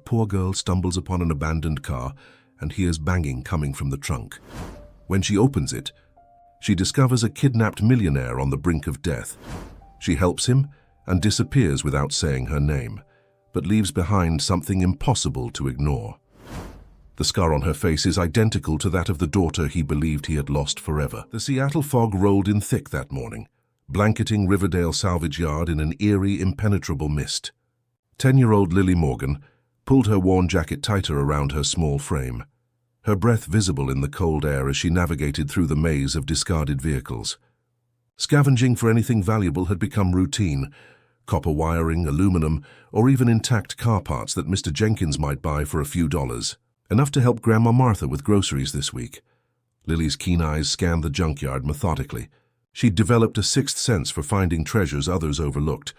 poor girl stumbles upon an abandoned car and hears banging coming from the trunk. When she opens it, she discovers a kidnapped millionaire on the brink of death. She helps him and disappears without saying her name, but leaves behind something impossible to ignore. The scar on her face is identical to that of the daughter he believed he had lost forever. The Seattle fog rolled in thick that morning, blanketing Riverdale Salvage Yard in an eerie, impenetrable mist. 10-year-old Lily Morgan pulled her worn jacket tighter around her small frame, her breath visible in the cold air as she navigated through the maze of discarded vehicles. Scavenging for anything valuable had become routine: copper wiring, aluminum, or even intact car parts that Mr. Jenkins might buy for a few dollars. Enough to help Grandma Martha with groceries this week. Lily's keen eyes scanned the junkyard methodically. She'd developed a sixth sense for finding treasures others overlooked,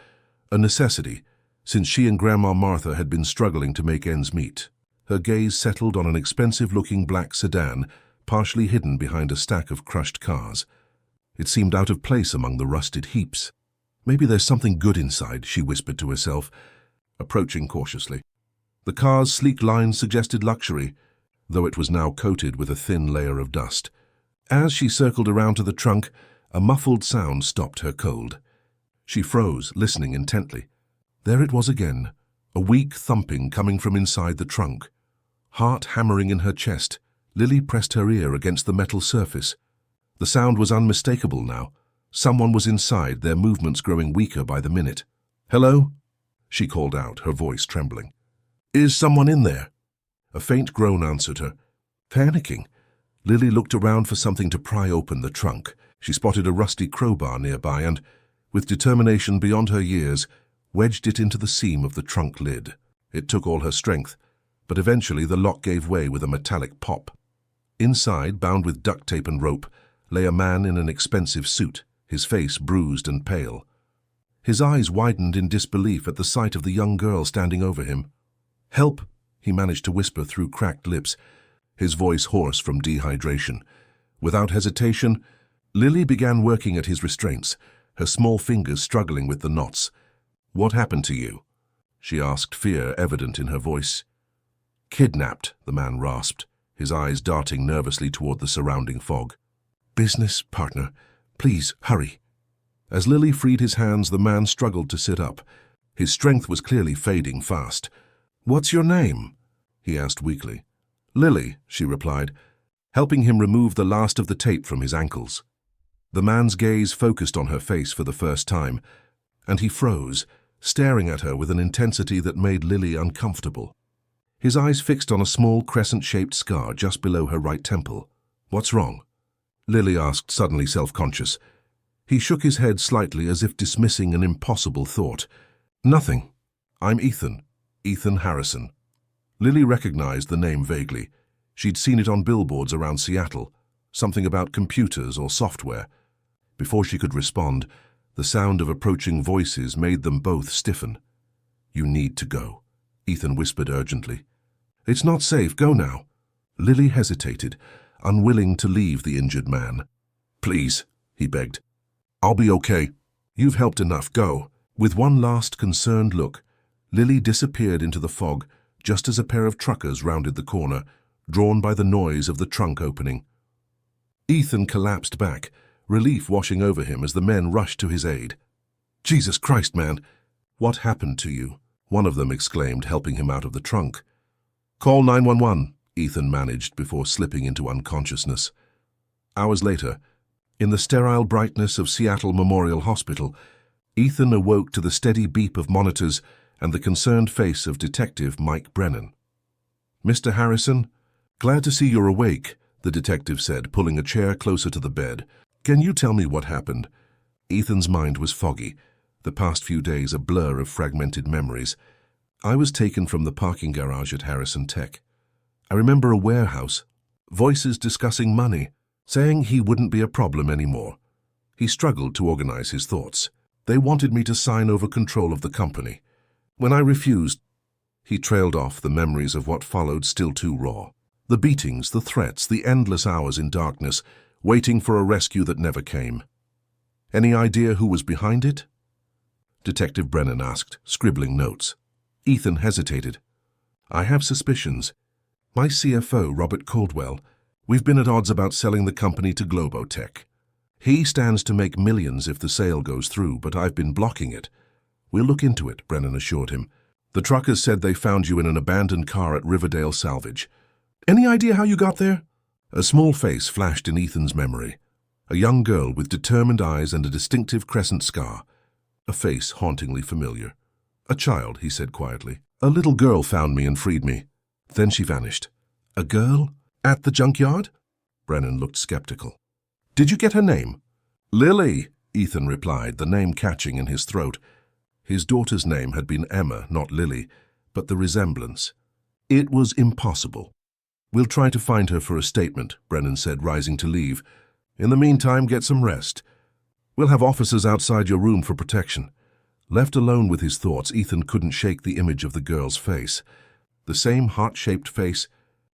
a necessity, since she and Grandma Martha had been struggling to make ends meet. Her gaze settled on an expensive-looking black sedan, partially hidden behind a stack of crushed cars. It seemed out of place among the rusted heaps. Maybe there's something good inside, she whispered to herself, approaching cautiously. The car's sleek lines suggested luxury, though it was now coated with a thin layer of dust. As she circled around to the trunk, a muffled sound stopped her cold. She froze, listening intently. There it was again, a weak thumping coming from inside the trunk. Heart hammering in her chest, Lily pressed her ear against the metal surface. The sound was unmistakable now. Someone was inside, their movements growing weaker by the minute. "Hello?" she called out, her voice trembling. "Is someone in there?" A faint groan answered her. Panicking, Lily looked around for something to pry open the trunk. She spotted a rusty crowbar nearby and, with determination beyond her years, wedged it into the seam of the trunk lid. It took all her strength, but eventually the lock gave way with a metallic pop. Inside, bound with duct tape and rope, lay a man in an expensive suit, his face bruised and pale. His eyes widened in disbelief at the sight of the young girl standing over him. "Help," he managed to whisper through cracked lips, his voice hoarse from dehydration. Without hesitation, Lily began working at his restraints, her small fingers struggling with the knots. "What happened to you?" she asked, fear evident in her voice. "Kidnapped," the man rasped, his eyes darting nervously toward the surrounding fog. "Business partner, please, hurry." As Lily freed his hands, the man struggled to sit up. His strength was clearly fading fast. "What's your name?" he asked weakly. "Lily," she replied, helping him remove the last of the tape from his ankles. The man's gaze focused on her face for the first time, and he froze, staring at her with an intensity that made Lily uncomfortable. His eyes fixed on a small crescent-shaped scar just below her right temple. "What's wrong?" Lily asked, suddenly self-conscious. He shook his head slightly as if dismissing an impossible thought. "Nothing. I'm Ethan Harrison." Lily recognized the name vaguely. She'd seen it on billboards around Seattle, something about computers or software. Before she could respond, the sound of approaching voices made them both stiffen. "You need to go," Ethan whispered urgently. "It's not safe. Go now." Lily hesitated, unwilling to leave the injured man. "Please," he begged. "I'll be okay. You've helped enough. Go." With one last concerned look, Lily disappeared into the fog just as a pair of truckers rounded the corner, drawn by the noise of the trunk opening. Ethan collapsed back, relief washing over him as the men rushed to his aid. "Jesus Christ, man! What happened to you?" one of them exclaimed, helping him out of the trunk. "Call 911, Ethan managed before slipping into unconsciousness. Hours later, in the sterile brightness of Seattle Memorial Hospital, Ethan awoke to the steady beep of monitors and the concerned face of Detective Mike Brennan. "Mr. Harrison, glad to see you're awake," the detective said, pulling a chair closer to the bed. "Can you tell me what happened?" Ethan's mind was foggy, the past few days a blur of fragmented memories. "I was taken from the parking garage at Harrison Tech. I remember a warehouse, voices discussing money, saying he wouldn't be a problem anymore. He struggled to organize his thoughts. They wanted me to sign over control of the company. When I refused," he trailed off, the memories of what followed still too raw. The beatings, the threats, the endless hours in darkness, waiting for a rescue that never came. "Any idea who was behind it?" Detective Brennan asked, scribbling notes. Ethan hesitated. I have suspicions. My CFO, Robert Caldwell, we've been at odds about selling the company to Globotech. He stands to make millions if the sale goes through, but I've been blocking it. We'll look into it, Brennan assured him. The truckers said they found you in an abandoned car at Riverdale Salvage. Any idea how you got there? A small face flashed in Ethan's memory. A young girl with determined eyes and a distinctive crescent scar. A face hauntingly familiar. A child, he said quietly. A little girl found me and freed me. Then she vanished. A girl? At the junkyard? Brennan looked skeptical. Did you get her name? Lily, Ethan replied, the name catching in his throat. His daughter's name had been Emma, not Lily, but the resemblance. It was impossible. We'll try to find her for a statement, Brennan said, rising to leave. In the meantime, get some rest. We'll have officers outside your room for protection. Left alone with his thoughts, Ethan couldn't shake the image of the girl's face. The same heart-shaped face,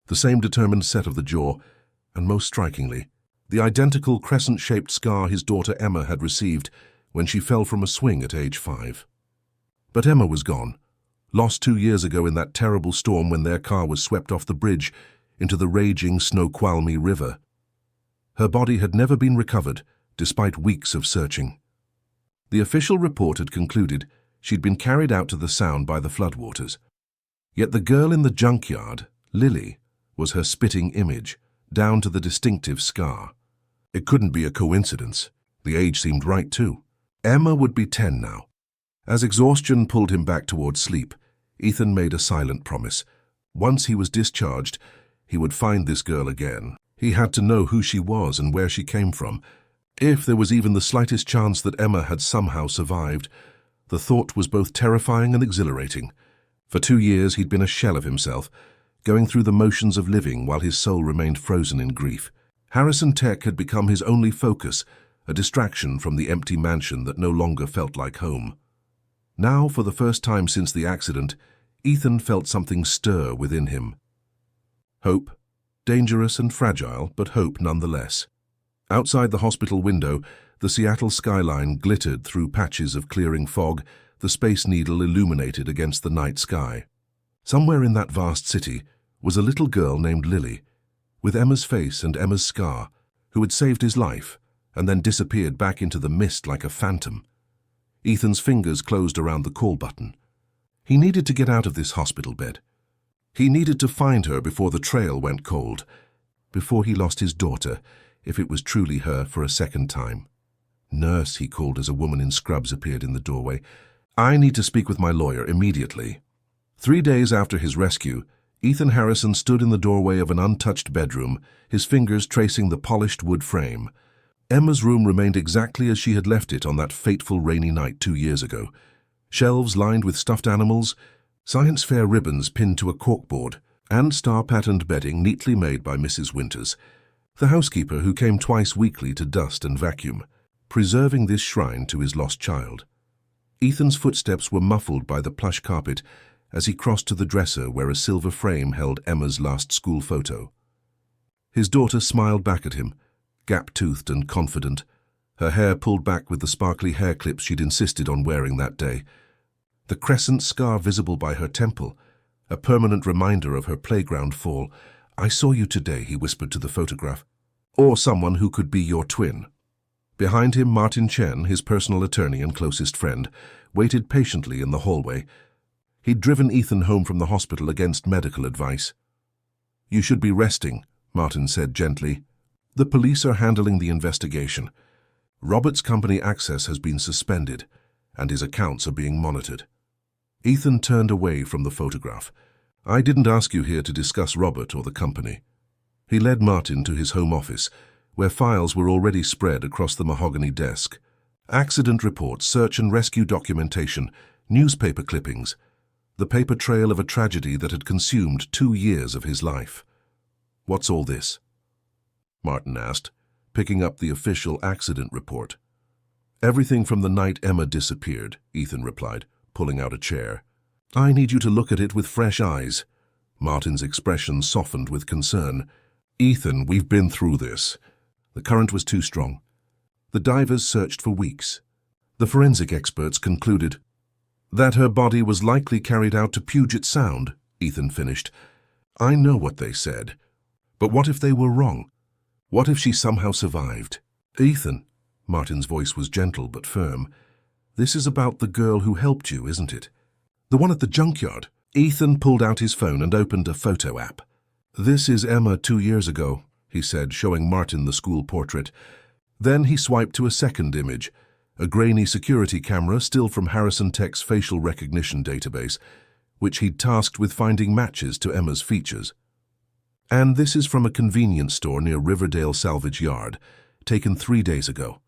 the same determined set of the jaw, and most strikingly, the identical crescent-shaped scar his daughter Emma had received when she fell from a swing at age 5. But Emma was gone, lost 2 years ago in that terrible storm when their car was swept off the bridge into the raging Snoqualmie River. Her body had never been recovered, despite weeks of searching. The official report had concluded she'd been carried out to the Sound by the floodwaters. Yet the girl in the junkyard, Lily, was her spitting image, down to the distinctive scar. It couldn't be a coincidence. The age seemed right, too. Emma would be 10 now. As exhaustion pulled him back towards sleep, Ethan made a silent promise. Once he was discharged, he would find this girl again. He had to know who she was and where she came from. If there was even the slightest chance that Emma had somehow survived, the thought was both terrifying and exhilarating. For 2 years he'd been a shell of himself, going through the motions of living while his soul remained frozen in grief. Harrison Tech had become his only focus, a distraction from the empty mansion that no longer felt like home. Now, for the first time since the accident, Ethan felt something stir within him. Hope, dangerous and fragile, but hope nonetheless. Outside the hospital window, the Seattle skyline glittered through patches of clearing fog, the Space Needle illuminated against the night sky. Somewhere in that vast city was a little girl named Lily, with Emma's face and Emma's scar, who had saved his life and then disappeared back into the mist like a phantom. Ethan's fingers closed around the call button. He needed to get out of this hospital bed. He needed to find her before the trail went cold, before he lost his daughter, if it was truly her, for a second time. Nurse, he called as a woman in scrubs appeared in the doorway. I need to speak with my lawyer immediately. 3 days after his rescue, Ethan Harrison stood in the doorway of an untouched bedroom, his fingers tracing the polished wood frame. Emma's room remained exactly as she had left it on that fateful rainy night 2 years ago. Shelves lined with stuffed animals, science fair ribbons pinned to a corkboard, and star-patterned bedding neatly made by Mrs. Winters, the housekeeper who came twice weekly to dust and vacuum, preserving this shrine to his lost child. Ethan's footsteps were muffled by the plush carpet as he crossed to the dresser where a silver frame held Emma's last school photo. His daughter smiled back at him, gap-toothed and confident, her hair pulled back with the sparkly hair clips she'd insisted on wearing that day. The crescent scar visible by her temple, a permanent reminder of her playground fall. I saw you today, he whispered to the photograph. Or someone who could be your twin. Behind him, Martin Chen, his personal attorney and closest friend, waited patiently in the hallway. He'd driven Ethan home from the hospital against medical advice. You should be resting, Martin said gently. The police are handling the investigation. Robert's company access has been suspended, and his accounts are being monitored. Ethan turned away from the photograph. I didn't ask you here to discuss Robert or the company. He led Martin to his home office, where files were already spread across the mahogany desk. Accident reports, search and rescue documentation, newspaper clippings, the paper trail of a tragedy that had consumed 2 years of his life. What's all this? Martin asked, picking up the official accident report. Everything from the night Emma disappeared, Ethan replied, pulling out a chair. I need you to look at it with fresh eyes. Martin's expression softened with concern. Ethan, we've been through this. The current was too strong. The divers searched for weeks. The forensic experts concluded that her body was likely carried out to Puget Sound, Ethan finished. I know what they said. But what if they were wrong? What if she somehow survived? Ethan, Martin's voice was gentle but firm, this is about the girl who helped you, isn't it? The one at the junkyard. Ethan pulled out his phone and opened a photo app. This is Emma 2 years ago, he said, showing Martin the school portrait. Then he swiped to a second image, a grainy security camera still from Harrison Tech's facial recognition database, which he'd tasked with finding matches to Emma's features. And this is from a convenience store near Riverdale Salvage Yard, taken 3 days ago.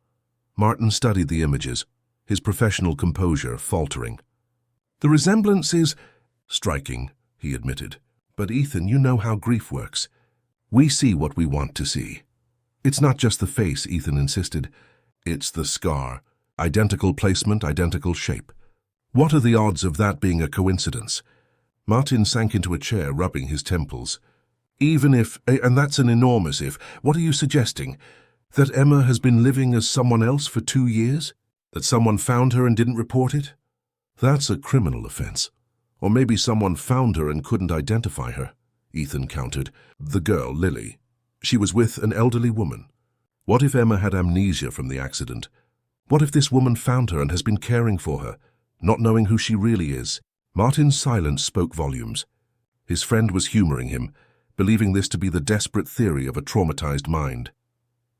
Martin studied the images, his professional composure faltering. The resemblance is striking, he admitted. But Ethan, you know how grief works. We see what we want to see. It's not just the face, Ethan insisted. It's the scar. Identical placement, identical shape. What are the odds of that being a coincidence? Martin sank into a chair, rubbing his temples. Even if, and that's an enormous if, what are you suggesting? That Emma has been living as someone else for 2 years? That someone found her and didn't report it? That's a criminal offense. Or maybe someone found her and couldn't identify her, Ethan countered. The girl, Lily. She was with an elderly woman. What if Emma had amnesia from the accident? What if this woman found her and has been caring for her, not knowing who she really is? Martin's silence spoke volumes. His friend was humoring him, believing this to be the desperate theory of a traumatized mind.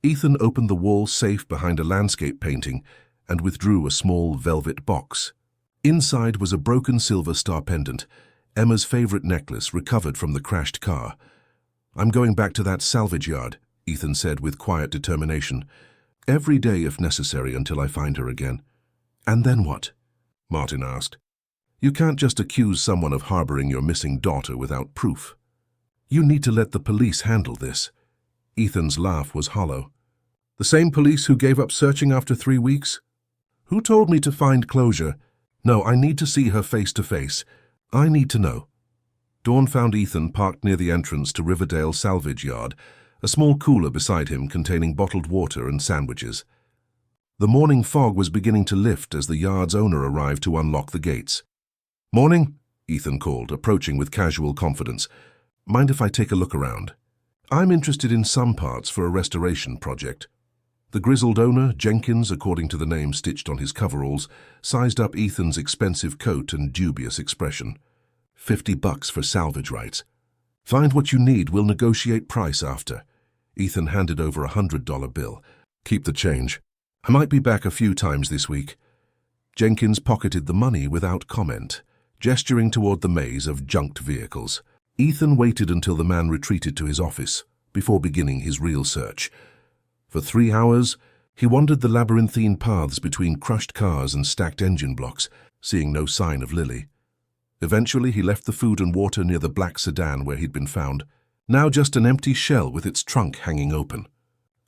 Ethan opened the wall safe behind a landscape painting and withdrew a small velvet box. Inside was a broken silver star pendant, Emma's favorite necklace recovered from the crashed car. I'm going back to that salvage yard, Ethan said with quiet determination. Every day if necessary until I find her again. And then what? Martin asked. You can't just accuse someone of harboring your missing daughter without proof. You need to let the police handle this. Ethan's laugh was hollow. The same police who gave up searching after 3 weeks? Who told me to find closure? No, I need to see her face to face. I need to know. Dawn found Ethan parked near the entrance to Riverdale Salvage Yard, a small cooler beside him containing bottled water and sandwiches. The morning fog was beginning to lift as the yard's owner arrived to unlock the gates. Morning, Ethan called, approaching with casual confidence. Mind if I take a look around? I'm interested in some parts for a restoration project. The grizzled owner, Jenkins, according to the name stitched on his coveralls, sized up Ethan's expensive coat and dubious expression. $50 for salvage rights. Find what you need, we'll negotiate price after. Ethan handed over $100 bill. Keep the change. I might be back a few times this week. Jenkins pocketed the money without comment, gesturing toward the maze of junked vehicles. Ethan waited until the man retreated to his office before beginning his real search. For 3 hours, he wandered the labyrinthine paths between crushed cars and stacked engine blocks, seeing no sign of Lily. Eventually, he left the food and water near the black sedan where he'd been found, now just an empty shell with its trunk hanging open.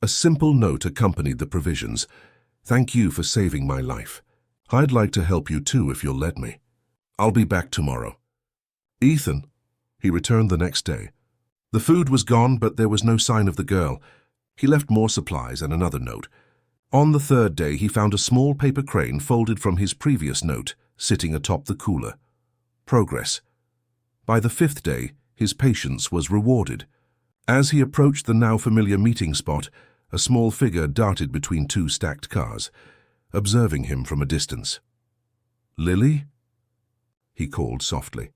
A simple note accompanied the provisions. Thank you for saving my life. I'd like to help you too if you'll let me. I'll be back tomorrow. Ethan. He returned the next day. The food was gone, but there was no sign of the girl. He left more supplies and another note. On the 3rd day, he found a small paper crane folded from his previous note, sitting atop the cooler. Progress. By the 5th day, his patience was rewarded. As he approached the now familiar meeting spot, a small figure darted between 2 stacked cars, observing him from a distance. Lily? He called softly.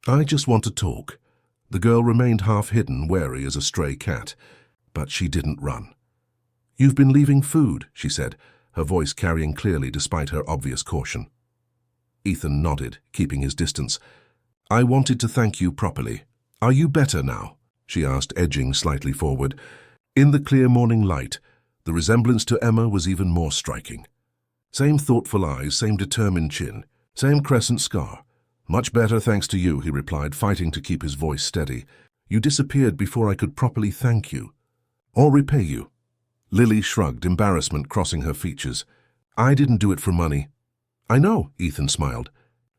I just want to talk. The girl remained half-hidden, wary as a stray cat. But she didn't run. You've been leaving food, she said, her voice carrying clearly despite her obvious caution. Ethan nodded, keeping his distance. I wanted to thank you properly. Are you better now? She asked, edging slightly forward. In the clear morning light, the resemblance to Emma was even more striking. Same thoughtful eyes, same determined chin, same crescent scar. Much better thanks to you, he replied, fighting to keep his voice steady. You disappeared before I could properly thank you. Or repay you. Lily shrugged, embarrassment crossing her features. I didn't do it for money. I know, Ethan smiled.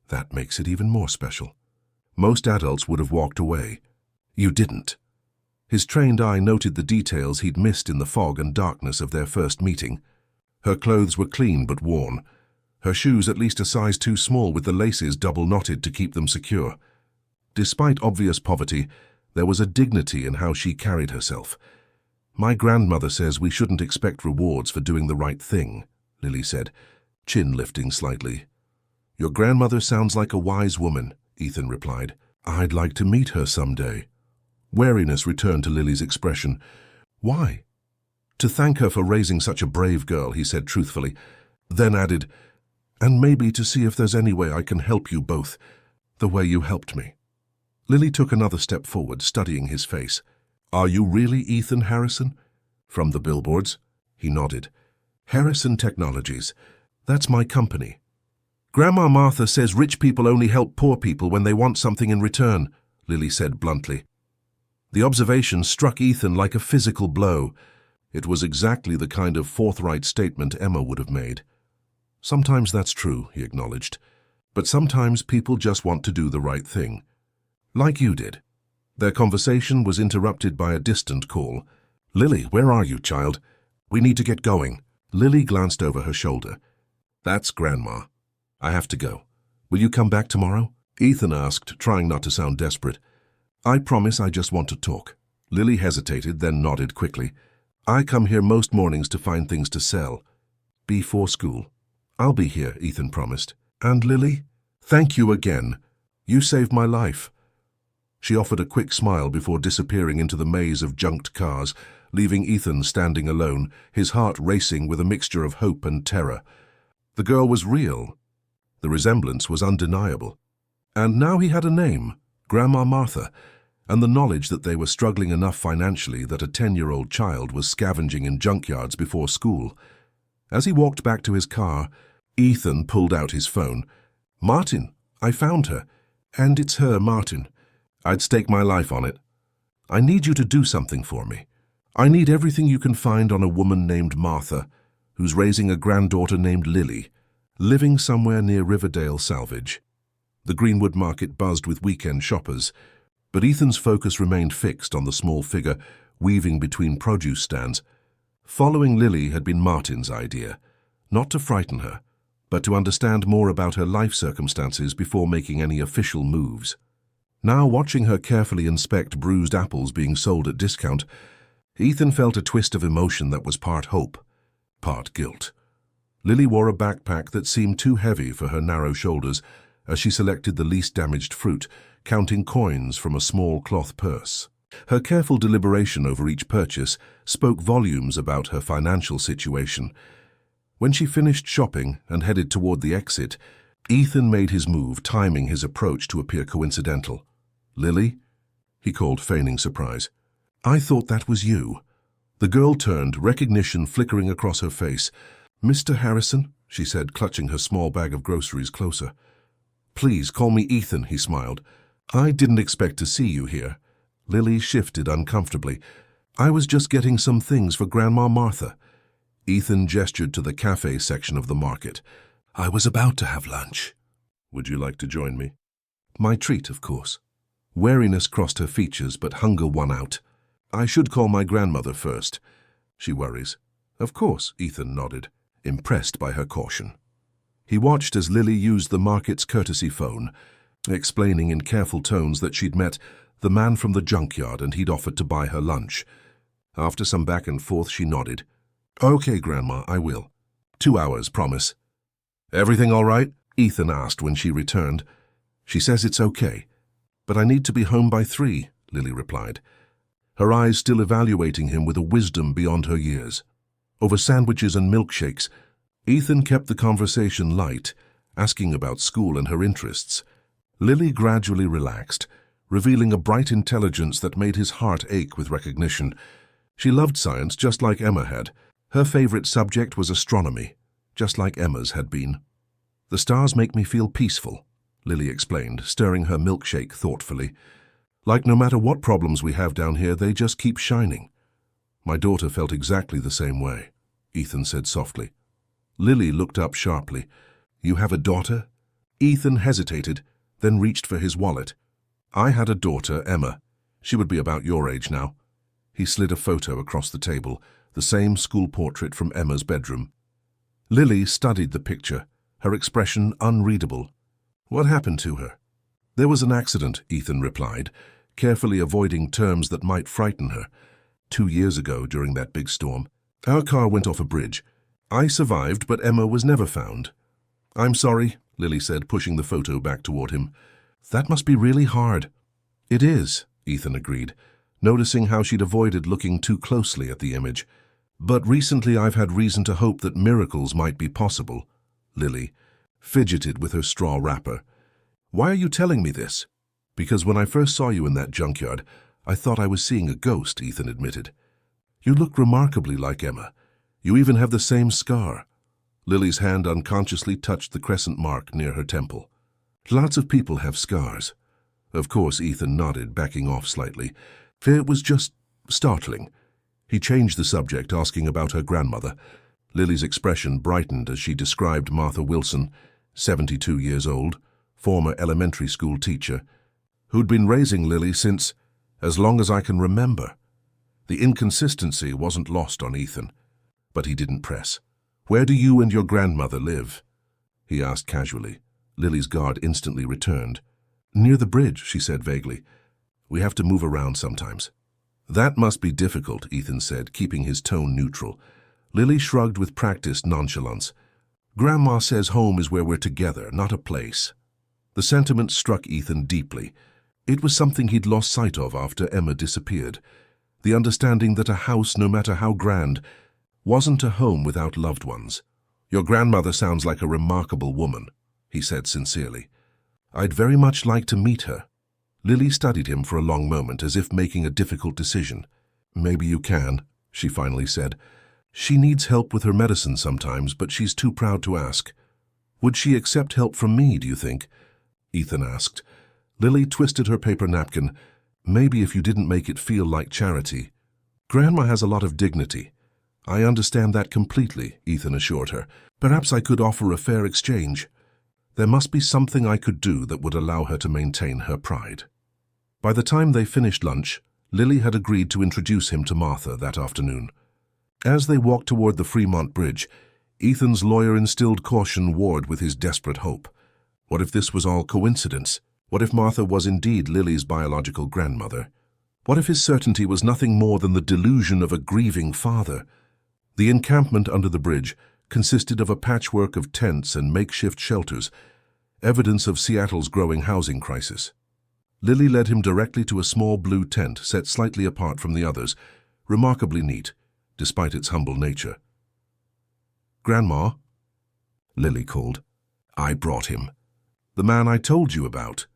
That makes it even more special. Most adults would have walked away. You didn't. His trained eye noted the details he'd missed in the fog and darkness of their first meeting. Her clothes were clean but worn. Her shoes at least a size too small with the laces double-knotted to keep them secure. Despite obvious poverty, there was a dignity in how she carried herself. "My grandmother says we shouldn't expect rewards for doing the right thing," Lily said, chin lifting slightly. "Your grandmother sounds like a wise woman," Ethan replied. "I'd like to meet her someday." Wariness returned to Lily's expression. "Why?" "To thank her for raising such a brave girl," he said truthfully, then added, "and maybe to see if there's any way I can help you both, the way you helped me." Lily took another step forward, studying his face. "Are you really Ethan Harrison?" "From the billboards?" He nodded. "Harrison Technologies. That's my company." "Grandma Martha says rich people only help poor people when they want something in return," Lily said bluntly. The observation struck Ethan like a physical blow. It was exactly the kind of forthright statement Emma would have made. "Sometimes that's true," he acknowledged. "But sometimes people just want to do the right thing. Like you did." Their conversation was interrupted by a distant call. "Lily, where are you, child? We need to get going." Lily glanced over her shoulder. "That's Grandma. I have to go. Will you come back tomorrow?" Ethan asked, trying not to sound desperate. "I promise, I just want to talk." Lily hesitated, then nodded quickly. "I come here most mornings to find things to sell. Before school." "I'll be here," Ethan promised. "And Lily, thank you again. You saved my life." She offered a quick smile before disappearing into the maze of junked cars, leaving Ethan standing alone, his heart racing with a mixture of hope and terror. The girl was real. The resemblance was undeniable. And now he had a name, Grandma Martha, and the knowledge that they were struggling enough financially that a 10-year-old child was scavenging in junkyards before school. As he walked back to his car, Ethan pulled out his phone. "Martin, I found her. And it's her, Martin. I'd stake my life on it. I need you to do something for me. I need everything you can find on a woman named Martha, who's raising a granddaughter named Lily, living somewhere near Riverdale Salvage." The Greenwood Market buzzed with weekend shoppers, but Ethan's focus remained fixed on the small figure weaving between produce stands. Following Lily had been Martin's idea, not to frighten her, but to understand more about her life circumstances before making any official moves. Now, watching her carefully inspect bruised apples being sold at discount, Ethan felt a twist of emotion that was part hope, part guilt. Lily wore a backpack that seemed too heavy for her narrow shoulders as she selected the least damaged fruit, counting coins from a small cloth purse. Her careful deliberation over each purchase spoke volumes about her financial situation. When she finished shopping and headed toward the exit, Ethan made his move, timing his approach to appear coincidental. "Lily?" he called, feigning surprise. "I thought that was you." The girl turned, recognition flickering across her face. "Mr. Harrison?" she said, clutching her small bag of groceries closer. "Please call me Ethan," he smiled. "I didn't expect to see you here." Lily shifted uncomfortably. "I was just getting some things for Grandma Martha." Ethan gestured to the cafe section of the market. "I was about to have lunch." "Would you like to join me?" "My treat, of course." Wariness crossed her features, but hunger won out. "I should call my grandmother first. She worries." "Of course," Ethan nodded, impressed by her caution. He watched as Lily used the market's courtesy phone, explaining in careful tones that she'd met the man from the junkyard and he'd offered to buy her lunch. After some back and forth, she nodded. "Okay, Grandma, I will. 2 hours, promise." "Everything all right?" Ethan asked when she returned. "She says it's okay. But I need to be home by 3, Lily replied, her eyes still evaluating him with a wisdom beyond her years. Over sandwiches and milkshakes, Ethan kept the conversation light, asking about school and her interests. Lily gradually relaxed, revealing a bright intelligence that made his heart ache with recognition. She loved science just like Emma had. Her favorite subject was astronomy, just like Emma's had been. "The stars make me feel peaceful," Lily explained, stirring her milkshake thoughtfully. "Like no matter what problems we have down here, they just keep shining." "My daughter felt exactly the same way," Ethan said softly. Lily looked up sharply. "You have a daughter?" Ethan hesitated, then reached for his wallet. "I had a daughter, Emma. She would be about your age now." He slid a photo across the table, the same school portrait from Emma's bedroom. Lily studied the picture, her expression unreadable. "What happened to her?" There was an accident, Ethan replied, carefully avoiding terms that might frighten her. 2 years ago, during that big storm, our car went off a bridge. I survived, but Emma was never found. I'm sorry, Lily said, pushing the photo back toward him. That must be really hard. It is, Ethan agreed, noticing how she'd avoided looking too closely at the image. But recently I've had reason to hope that miracles might be possible. Lily fidgeted with her straw wrapper. Why are you telling me this? Because when I first saw you in that junkyard, I thought I was seeing a ghost, Ethan admitted. You look remarkably like Emma. You even have the same scar. Lily's hand unconsciously touched the crescent mark near her temple. Lots of people have scars. Of course, Ethan nodded, backing off slightly. It was just startling. He changed the subject, asking about her grandmother. Lily's expression brightened as she described Martha Wilson, 72 years old, former elementary school teacher, who'd been raising Lily since as long as I can remember. The inconsistency wasn't lost on Ethan, but he didn't press. Where do you and your grandmother live? He asked casually. Lily's guard instantly returned. Near the bridge, she said vaguely. We have to move around sometimes. That must be difficult, Ethan said, keeping his tone neutral. Lily shrugged with practiced nonchalance. Grandma says home is where we're together, not a place. The sentiment struck Ethan deeply. It was something he'd lost sight of after Emma disappeared. The understanding that a house, no matter how grand, wasn't a home without loved ones. Your grandmother sounds like a remarkable woman, he said sincerely. I'd very much like to meet her. Lily studied him for a long moment, as if making a difficult decision. Maybe you can, she finally said. She needs help with her medicine sometimes, but she's too proud to ask. Would she accept help from me, do you think? Ethan asked. Lily twisted her paper napkin. Maybe if you didn't make it feel like charity. Grandma has a lot of dignity. I understand that completely, Ethan assured her. Perhaps I could offer a fair exchange. There must be something I could do that would allow her to maintain her pride. By the time they finished lunch, Lily had agreed to introduce him to Martha that afternoon. As they walked toward the Fremont Bridge, Ethan's lawyer instilled caution warred with his desperate hope. What if this was all coincidence? What if Martha was indeed Lily's biological grandmother? What if his certainty was nothing more than the delusion of a grieving father? The encampment under the bridge consisted of a patchwork of tents and makeshift shelters, evidence of Seattle's growing housing crisis. Lily led him directly to a small blue tent set slightly apart from the others, remarkably neat, despite its humble nature. Grandma, Lily called. I brought him. The man I told you about.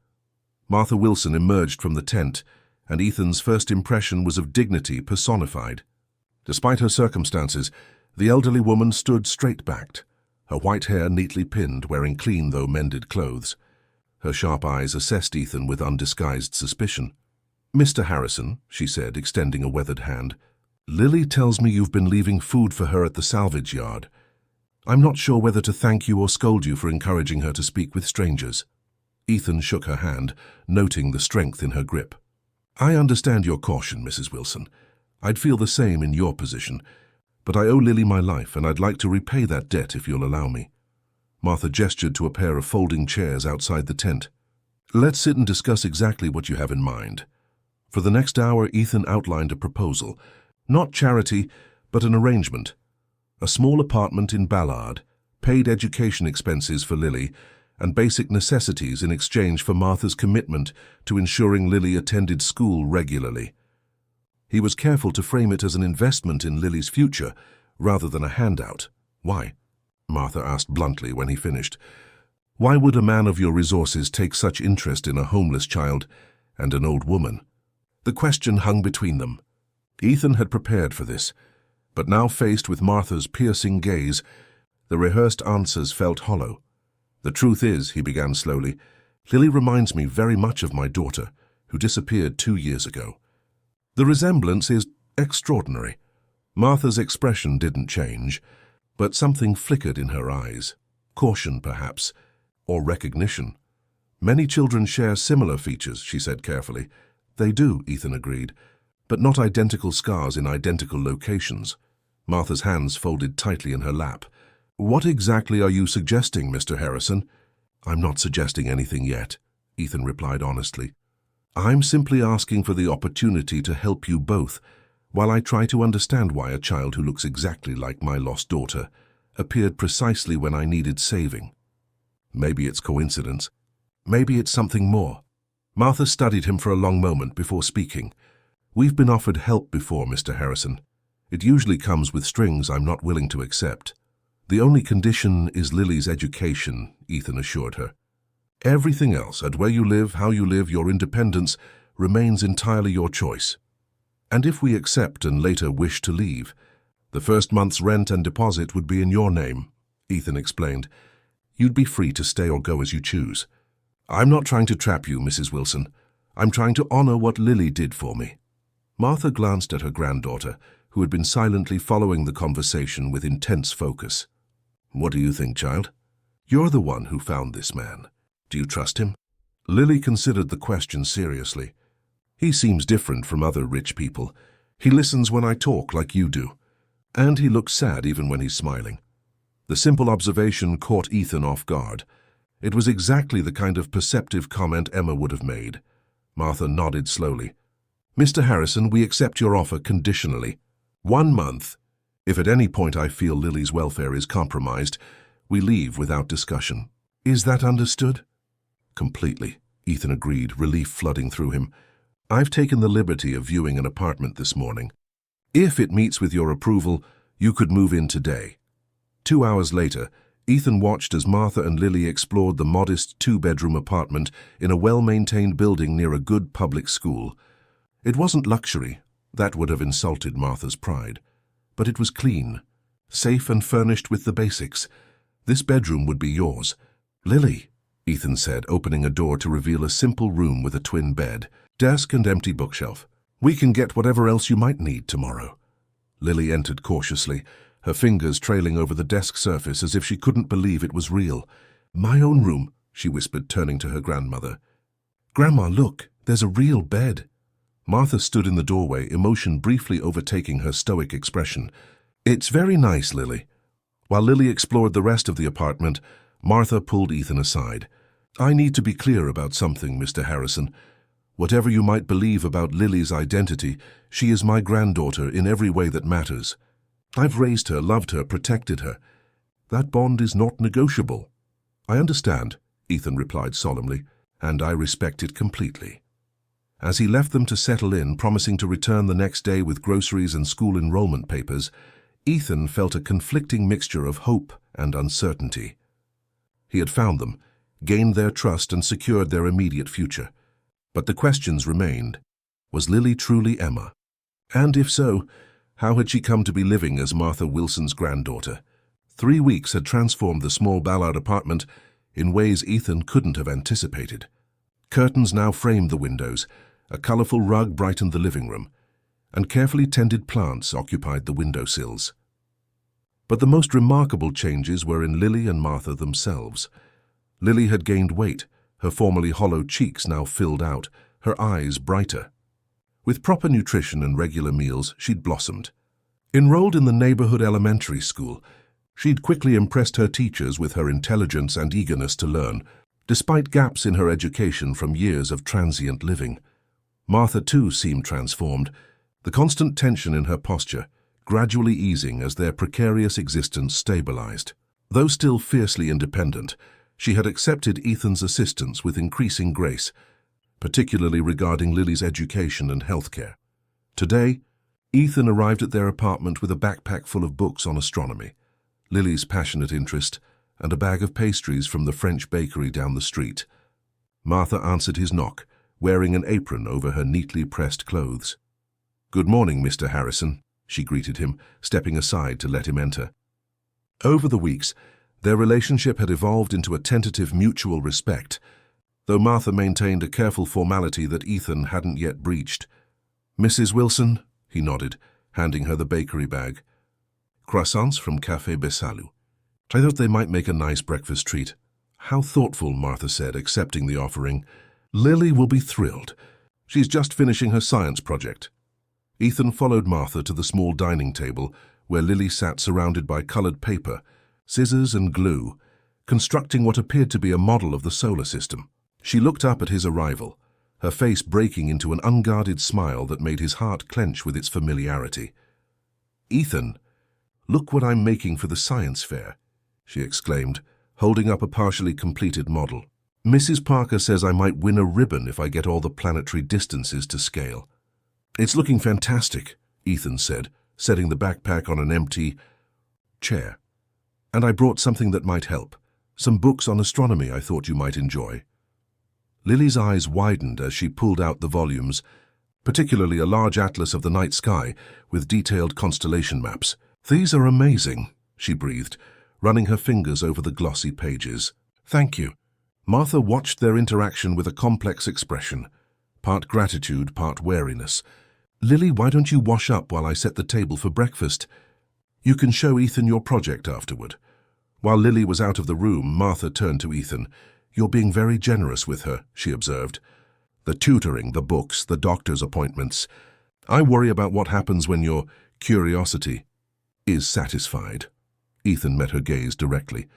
Martha Wilson emerged from the tent, and Ethan's first impression was of dignity personified. Despite her circumstances, the elderly woman stood straight-backed, her white hair neatly pinned, wearing clean though mended clothes. Her sharp eyes assessed Ethan with undisguised suspicion. Mr. Harrison, she said, extending a weathered hand, Lily tells me you've been leaving food for her at the salvage yard. I'm not sure whether to thank you or scold you for encouraging her to speak with strangers. Ethan shook her hand, noting the strength in her grip. I understand your caution, Mrs. Wilson. I'd feel the same in your position, but I owe Lily my life, and I'd like to repay that debt if you'll allow me. Martha gestured to a pair of folding chairs outside the tent. Let's sit and discuss exactly what you have in mind. For the next hour, Ethan outlined a proposal. Not charity, but an arrangement. A small apartment in Ballard, paid education expenses for Lily, and basic necessities in exchange for Martha's commitment to ensuring Lily attended school regularly. He was careful to frame it as an investment in Lily's future, rather than a handout. Why? Martha asked bluntly when he finished. Why would a man of your resources take such interest in a homeless child and an old woman? The question hung between them. Ethan had prepared for this, but now faced with Martha's piercing gaze, the rehearsed answers felt hollow. The truth is, he began slowly, Lily reminds me very much of my daughter, who disappeared 2 years ago. The resemblance is extraordinary. Martha's expression didn't change, but something flickered in her eyes. Caution, perhaps, or recognition. Many children share similar features, she said carefully. They do, Ethan agreed, but not identical scars in identical locations. Martha's hands folded tightly in her lap. What exactly are you suggesting, Mr. Harrison? I'm not suggesting anything yet, Ethan replied honestly. I'm simply asking for the opportunity to help you both, while I try to understand why a child who looks exactly like my lost daughter appeared precisely when I needed saving. Maybe it's coincidence. Maybe it's something more. Martha studied him for a long moment before speaking. We've been offered help before, Mr. Harrison. It usually comes with strings I'm not willing to accept. The only condition is Lily's education, Ethan assured her. Everything else, at where you live, how you live, your independence, remains entirely your choice. And if we accept and later wish to leave, the first month's rent and deposit would be in your name, Ethan explained. You'd be free to stay or go as you choose. I'm not trying to trap you, Mrs. Wilson. I'm trying to honor what Lily did for me. Martha glanced at her granddaughter, who had been silently following the conversation with intense focus. What do you think, child? You're the one who found this man. Do you trust him? Lily considered the question seriously. He seems different from other rich people. He listens when I talk like you do. And he looks sad even when he's smiling. The simple observation caught Ethan off guard. It was exactly the kind of perceptive comment Emma would have made. Martha nodded slowly. Mr. Harrison, we accept your offer conditionally. 1 month. If at any point I feel Lily's welfare is compromised, we leave without discussion. Is that understood? Completely, Ethan agreed, relief flooding through him. I've taken the liberty of viewing an apartment this morning. If it meets with your approval, you could move in today. 2 hours later, Ethan watched as Martha and Lily explored the modest 2-bedroom apartment in a well-maintained building near a good public school. It wasn't luxury. That would have insulted Martha's pride. But it was clean, safe and furnished with the basics. This bedroom would be yours. Lily, Ethan said, opening a door to reveal a simple room with a twin bed, desk and empty bookshelf. We can get whatever else you might need tomorrow. Lily entered cautiously, her fingers trailing over the desk surface as if she couldn't believe it was real. My own room, she whispered, turning to her grandmother. Grandma, look, there's a real bed. Martha stood in the doorway, emotion briefly overtaking her stoic expression. It's very nice, Lily. While Lily explored the rest of the apartment, Martha pulled Ethan aside. I need to be clear about something, Mr. Harrison. Whatever you might believe about Lily's identity, she is my granddaughter in every way that matters. I've raised her, loved her, protected her. That bond is not negotiable. I understand, Ethan replied solemnly, and I respect it completely. As he left them to settle in, promising to return the next day with groceries and school enrollment papers, Ethan felt a conflicting mixture of hope and uncertainty. He had found them, gained their trust and secured their immediate future. But the questions remained. Was Lily truly Emma? And if so, how had she come to be living as Martha Wilson's granddaughter? 3 weeks had transformed the small Ballard apartment in ways Ethan couldn't have anticipated. Curtains now framed the windows, a colorful rug brightened the living room, and carefully tended plants occupied the windowsills. But the most remarkable changes were in Lily and Martha themselves. Lily had gained weight, her formerly hollow cheeks now filled out, her eyes brighter. With proper nutrition and regular meals, she'd blossomed. Enrolled in the neighborhood elementary school, she'd quickly impressed her teachers with her intelligence and eagerness to learn, despite gaps in her education from years of transient living. Martha, too, seemed transformed, the constant tension in her posture gradually easing as their precarious existence stabilized. Though still fiercely independent, she had accepted Ethan's assistance with increasing grace, particularly regarding Lily's education and healthcare. Today, Ethan arrived at their apartment with a backpack full of books on astronomy, Lily's passionate interest, and a bag of pastries from the French bakery down the street. Martha answered his knock, wearing an apron over her neatly pressed clothes. "Good morning, Mr. Harrison," she greeted him, stepping aside to let him enter. Over the weeks, their relationship had evolved into a tentative mutual respect, though Martha maintained a careful formality that Ethan hadn't yet breached. "Mrs. Wilson," he nodded, handing her the bakery bag. "Croissants from Café Besalou. I thought they might make a nice breakfast treat." "How thoughtful," Martha said, accepting the offering. "Lily will be thrilled. She's just finishing her science project." Ethan followed Martha to the small dining table, where Lily sat surrounded by colored paper, scissors and glue, constructing what appeared to be a model of the solar system. She looked up at his arrival, her face breaking into an unguarded smile that made his heart clench with its familiarity. "Ethan, look what I'm making for the science fair," she exclaimed, holding up a partially completed model. "Mrs. Parker says I might win a ribbon if I get all the planetary distances to scale." "It's looking fantastic," Ethan said, setting the backpack on an empty chair. "And I brought something that might help. Some books on astronomy I thought you might enjoy." Lily's eyes widened as she pulled out the volumes, particularly a large atlas of the night sky with detailed constellation maps. "These are amazing," she breathed, running her fingers over the glossy pages. "Thank you." Martha watched their interaction with a complex expression, part gratitude, part wariness. "Lily, why don't you wash up while I set the table for breakfast? You can show Ethan your project afterward." While Lily was out of the room, Martha turned to Ethan. "You're being very generous with her," she observed. "The tutoring, the books, the doctor's appointments. I worry about what happens when your curiosity is satisfied." Ethan met her gaze directly.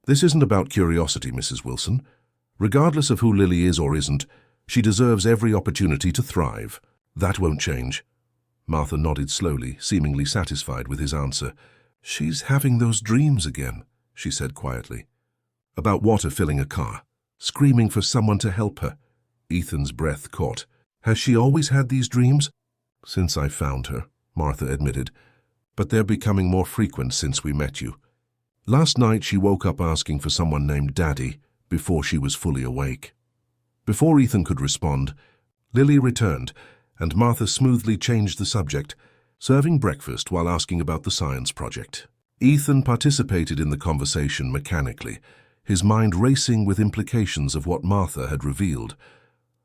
"This isn't about curiosity, Mrs. Wilson. Regardless of who Lily is or isn't, she deserves every opportunity to thrive. That won't change." Martha nodded slowly, seemingly satisfied with his answer. "She's having those dreams again," she said quietly. "About water filling a car, screaming for someone to help her." Ethan's breath caught. "Has she always had these dreams?" "Since I found her," Martha admitted. "But they're becoming more frequent since we met you. Last night she woke up asking for someone named Daddy before she was fully awake." Before Ethan could respond, Lily returned, and Martha smoothly changed the subject, serving breakfast while asking about the science project. Ethan participated in the conversation mechanically, his mind racing with implications of what Martha had revealed.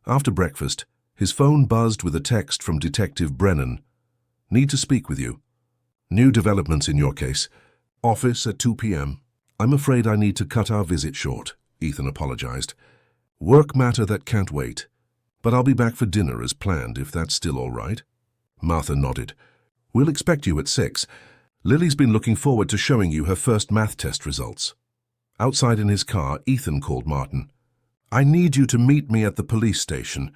After breakfast, his phone buzzed with a text from Detective Brennan. "Need to speak with you. New developments in your case. Office at 2 p.m. "I'm afraid I need to cut our visit short," Ethan apologized. "Work matter that can't wait. But I'll be back for dinner as planned, if that's still all right." Martha nodded. "We'll expect you at 6. Lily's been looking forward to showing you her first math test results." Outside in his car, Ethan called Martin. "I need you to meet me at the police station.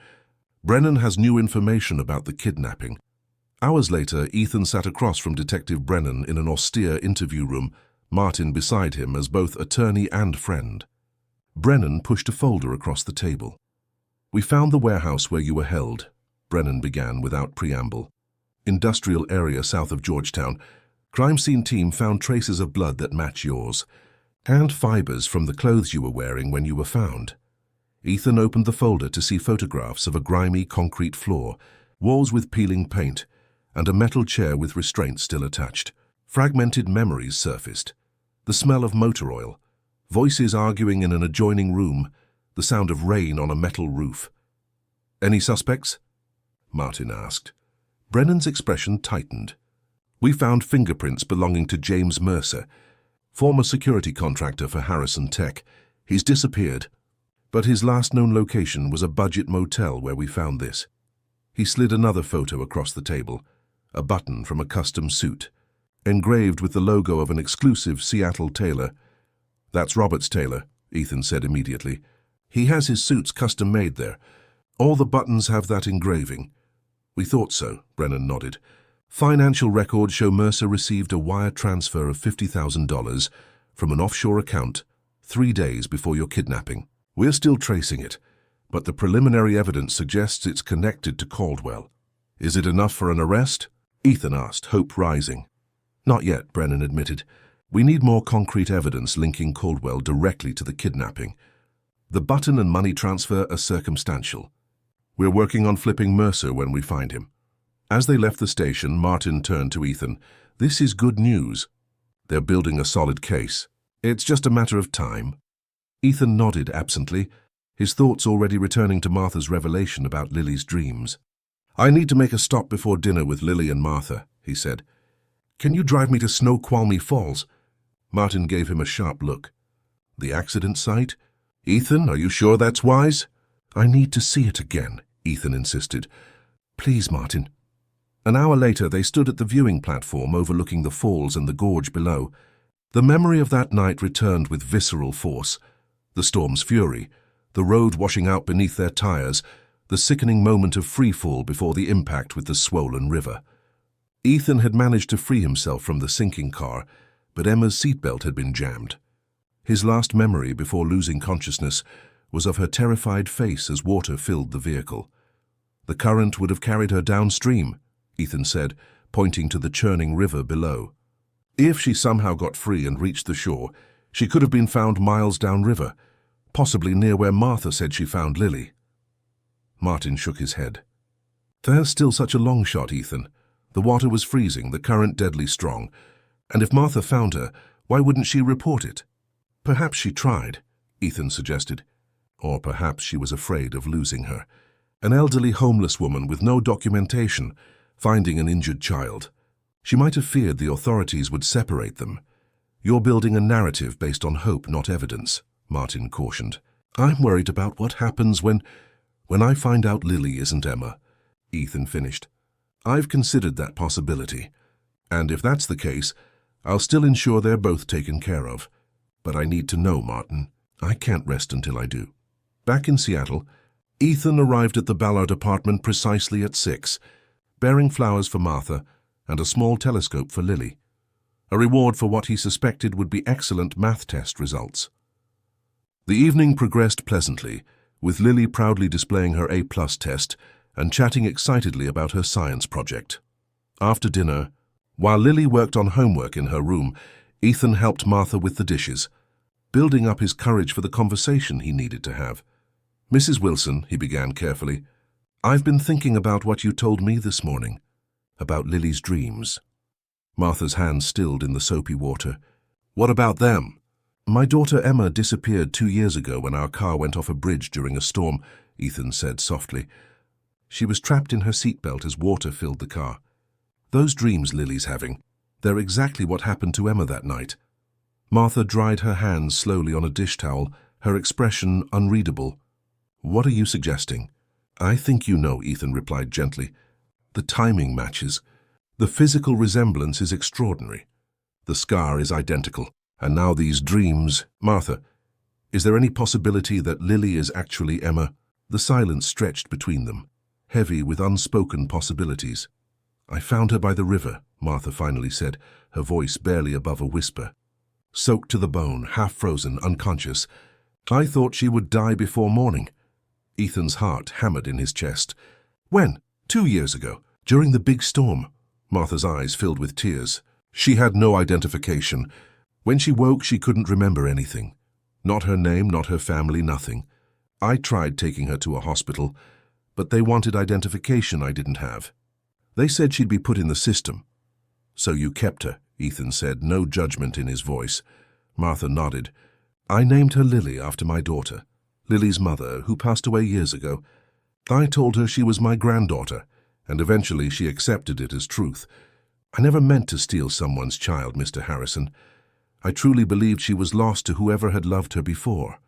Brennan has new information about the kidnapping." Hours later, Ethan sat across from Detective Brennan in an austere interview room, Martin beside him as both attorney and friend. Brennan pushed a folder across the table. "We found the warehouse where you were held," Brennan began without preamble. "Industrial area south of Georgetown. Crime scene team found traces of blood that match yours, and fibers from the clothes you were wearing when you were found." Ethan opened the folder to see photographs of a grimy concrete floor, walls with peeling paint, and a metal chair with restraints still attached. Fragmented memories surfaced. The smell of motor oil, voices arguing in an adjoining room, the sound of rain on a metal roof. "Any suspects?" Martin asked. Brennan's expression tightened. "We found fingerprints belonging to James Mercer, former security contractor for Harrison Tech. He's disappeared, but his last known location was a budget motel where we found this." He slid another photo across the table, a button from a custom suit, engraved with the logo of an exclusive Seattle tailor. "That's Robert's tailor," Ethan said immediately. "He has his suits custom-made there. All the buttons have that engraving." "We thought so," Brennan nodded. "Financial records show Mercer received a wire transfer of $50,000 from an offshore account 3 days before your kidnapping. We're still tracing it, but the preliminary evidence suggests it's connected to Caldwell." "Is it enough for an arrest?" Ethan asked, hope rising. "Not yet," Brennan admitted. "We need more concrete evidence linking Caldwell directly to the kidnapping. The button and money transfer are circumstantial. We're working on flipping Mercer when we find him." As they left the station, Martin turned to Ethan. "This is good news. They're building a solid case. It's just a matter of time." Ethan nodded absently, his thoughts already returning to Martha's revelation about Lily's dreams. "I need to make a stop before dinner with Lily and Martha," he said. "Can you drive me to Snoqualmie Falls?" Martin gave him a sharp look. "The accident site? Ethan, are you sure that's wise?" "I need to see it again," Ethan insisted. "Please, Martin." An hour later, they stood at the viewing platform overlooking the falls and the gorge below. The memory of that night returned with visceral force. The storm's fury, the road washing out beneath their tires, the sickening moment of freefall before the impact with the swollen river. Ethan had managed to free himself from the sinking car, but Emma's seatbelt had been jammed. His last memory before losing consciousness was of her terrified face as water filled the vehicle. The current would have carried her downstream, Ethan said, pointing to the churning river below. If she somehow got free and reached the shore, she could have been found miles downriver, possibly near where Martha said she found Lily. Martin shook his head. There's still such a long shot, Ethan. The water was freezing, the current deadly strong, and if Martha found her, why wouldn't she report it? Perhaps she tried, Ethan suggested. Or perhaps she was afraid of losing her. An elderly homeless woman with no documentation, finding an injured child. She might have feared the authorities would separate them. You're building a narrative based on hope, not evidence, Martin cautioned. I'm worried about what happens when I find out Lily isn't Emma, Ethan finished. I've considered that possibility, and if that's the case, I'll still ensure they're both taken care of. But I need to know, Martin. I can't rest until I do. Back in Seattle, Ethan arrived at the Ballard apartment precisely at 6, bearing flowers for Martha and a small telescope for Lily, a reward for what he suspected would be excellent math test results. The evening progressed pleasantly, with Lily proudly displaying her A+ test and chatting excitedly about her science project. After dinner, while Lily worked on homework in her room, Ethan helped Martha with the dishes, building up his courage for the conversation he needed to have. Mrs. Wilson, he began carefully, I've been thinking about what you told me this morning, about Lily's dreams. Martha's hands stilled in the soapy water. What about them? My daughter Emma disappeared 2 years ago when our car went off a bridge during a storm, Ethan said softly. She was trapped in her seatbelt as water filled the car. Those dreams Lily's having, they're exactly what happened to Emma that night. Martha dried her hands slowly on a dish towel, her expression unreadable. What are you suggesting? I think you know, Ethan replied gently. The timing matches. The physical resemblance is extraordinary. The scar is identical. And now these dreams. Martha, is there any possibility that Lily is actually Emma? The silence stretched between them, heavy with unspoken possibilities. I found her by the river, Martha finally said, her voice barely above a whisper. Soaked to the bone, half-frozen, unconscious. I thought she would die before morning. Ethan's heart hammered in his chest. When? 2 years ago, during the big storm. Martha's eyes filled with tears. She had no identification. When she woke, she couldn't remember anything. Not her name, not her family, nothing. I tried taking her to a hospital, but they wanted identification I didn't have. They said she'd be put in the system. So you kept her, Ethan said, no judgment in his voice. Martha nodded. I named her Lily after my daughter, Lily's mother, who passed away years ago. I told her she was my granddaughter, and eventually she accepted it as truth. I never meant to steal someone's child, Mr. Harrison. I truly believed she was lost to whoever had loved her before.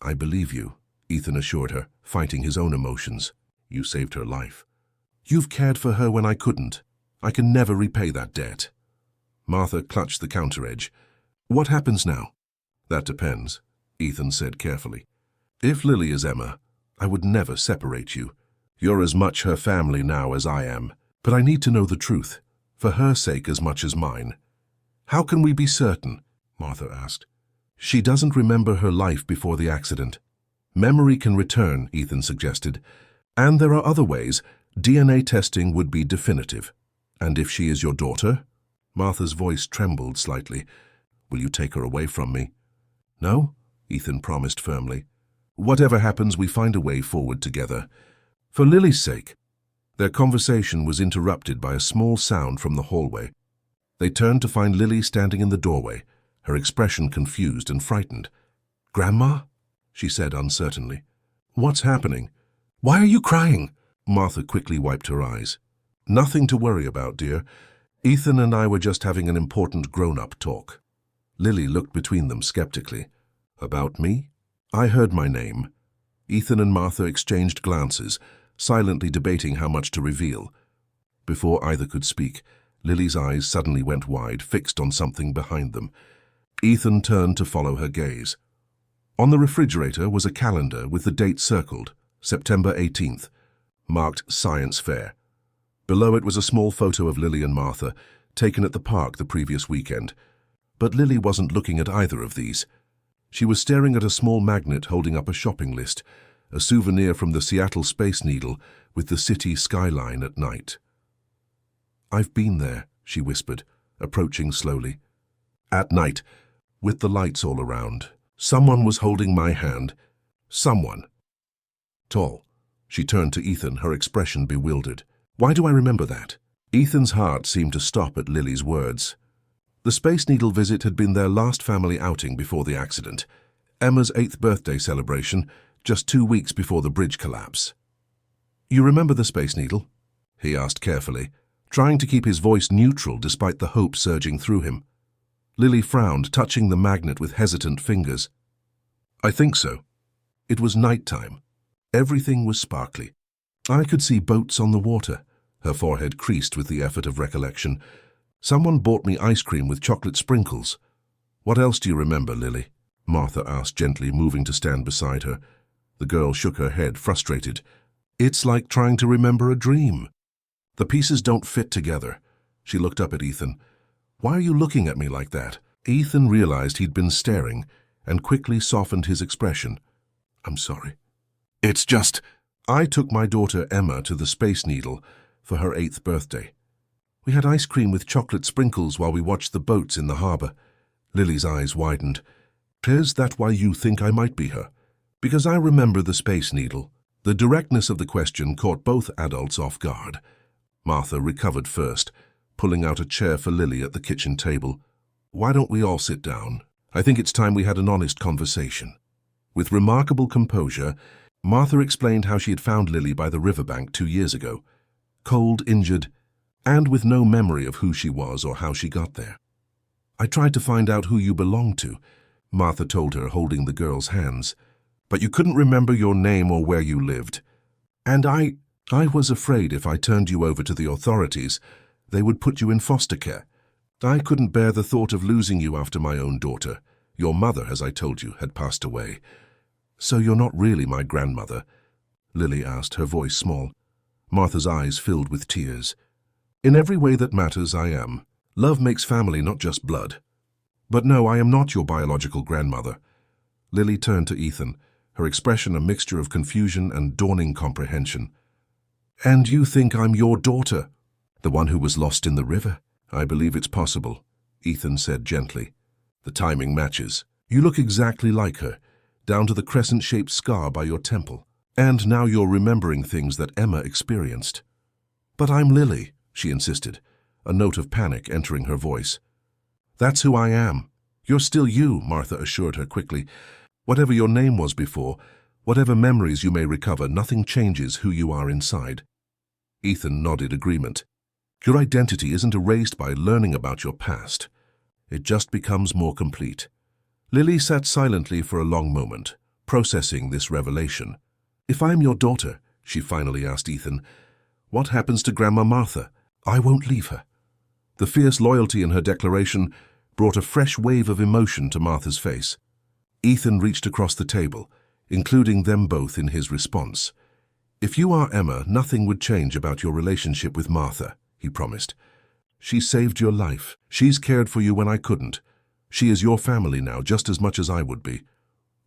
I believe you, Ethan assured her, fighting his own emotions. You saved her life. You've cared for her when I couldn't. I can never repay that debt. Martha clutched the counter edge. What happens now? That depends, Ethan said carefully. If Lily is Emma, I would never separate you. You're as much her family now as I am. But I need to know the truth, for her sake as much as mine. How can we be certain? Martha asked. She doesn't remember her life before the accident. Memory can return, Ethan suggested. And there are other ways. DNA testing would be definitive. And if she is your daughter? Martha's voice trembled slightly. Will you take her away from me? No, Ethan promised firmly. Whatever happens, we find a way forward together. For Lily's sake. Their conversation was interrupted by a small sound from the hallway. They turned to find Lily standing in the doorway, her expression confused and frightened. Grandma? She said uncertainly. What's happening? Why are you crying? Martha quickly wiped her eyes. Nothing to worry about, dear. Ethan and I were just having an important grown-up talk. Lily looked between them skeptically. About me? I heard my name. Ethan and Martha exchanged glances, silently debating how much to reveal. Before either could speak, Lily's eyes suddenly went wide, fixed on something behind them. Ethan turned to follow her gaze. On the refrigerator was a calendar with the date circled, September 18th, marked Science Fair. Below it was a small photo of Lily and Martha, taken at the park the previous weekend. But Lily wasn't looking at either of these. She was staring at a small magnet holding up a shopping list, a souvenir from the Seattle Space Needle with the city skyline at night. "I've been there," she whispered, approaching slowly. "At night, with the lights all around. Someone was holding my hand. Someone. Tall." She turned to Ethan, her expression bewildered. "Why do I remember that?" Ethan's heart seemed to stop at Lily's words. The Space Needle visit had been their last family outing before the accident, Emma's 8th birthday celebration, just 2 weeks before the bridge collapse. "You remember the Space Needle?" he asked carefully, trying to keep his voice neutral despite the hope surging through him. Lily frowned, touching the magnet with hesitant fingers. "I think so. It was nighttime. Everything was sparkly. I could see boats on the water." Her forehead creased with the effort of recollection. "Someone bought me ice cream with chocolate sprinkles." "What else do you remember, Lily?" Martha asked gently, moving to stand beside her. The girl shook her head, frustrated. "It's like trying to remember a dream. The pieces don't fit together." She looked up at Ethan. "Why are you looking at me like that?" Ethan realized he'd been staring and quickly softened his expression. "I'm sorry. It's just, I took my daughter Emma to the Space Needle for her 8th birthday. We had ice cream with chocolate sprinkles while we watched the boats in the harbor." Lily's eyes widened. "Is that why you think I might be her?" "Because I remember the Space Needle." The directness of the question caught both adults off guard. Martha recovered first, pulling out a chair for Lily at the kitchen table. "Why don't we all sit down? I think it's time we had an honest conversation." With remarkable composure, Martha explained how she had found Lily by the riverbank 2 years ago, cold, injured, and with no memory of who she was or how she got there. "I tried to find out who you belonged to," Martha told her, holding the girl's hands. "But you couldn't remember your name or where you lived. And I was afraid if I turned you over to the authorities, they would put you in foster care. I couldn't bear the thought of losing you after my own daughter. Your mother, as I told you, had passed away." "So you're not really my grandmother?" Lily asked, her voice small. Martha's eyes filled with tears. "In every way that matters, I am. Love makes family, not just blood. But no, I am not your biological grandmother." Lily turned to Ethan, her expression a mixture of confusion and dawning comprehension. "And you think I'm your daughter? The one who was lost in the river?" "I believe it's possible," Ethan said gently. "The timing matches. You look exactly like her, down to the crescent-shaped scar by your temple. And now you're remembering things that Emma experienced." "But I'm Lily," she insisted, a note of panic entering her voice. "That's who I am." "You're still you," Martha assured her quickly. "Whatever your name was before, whatever memories you may recover, nothing changes who you are inside." Ethan nodded agreement. "Your identity isn't erased by learning about your past. It just becomes more complete." Lily sat silently for a long moment, processing this revelation. "If I'm your daughter," she finally asked Ethan, "what happens to Grandma Martha? I won't leave her." The fierce loyalty in her declaration brought a fresh wave of emotion to Martha's face. Ethan reached across the table, including them both in his response. "If you are Emma, nothing would change about your relationship with Martha," he promised. "She saved your life. She's cared for you when I couldn't. She is your family now, just as much as I would be.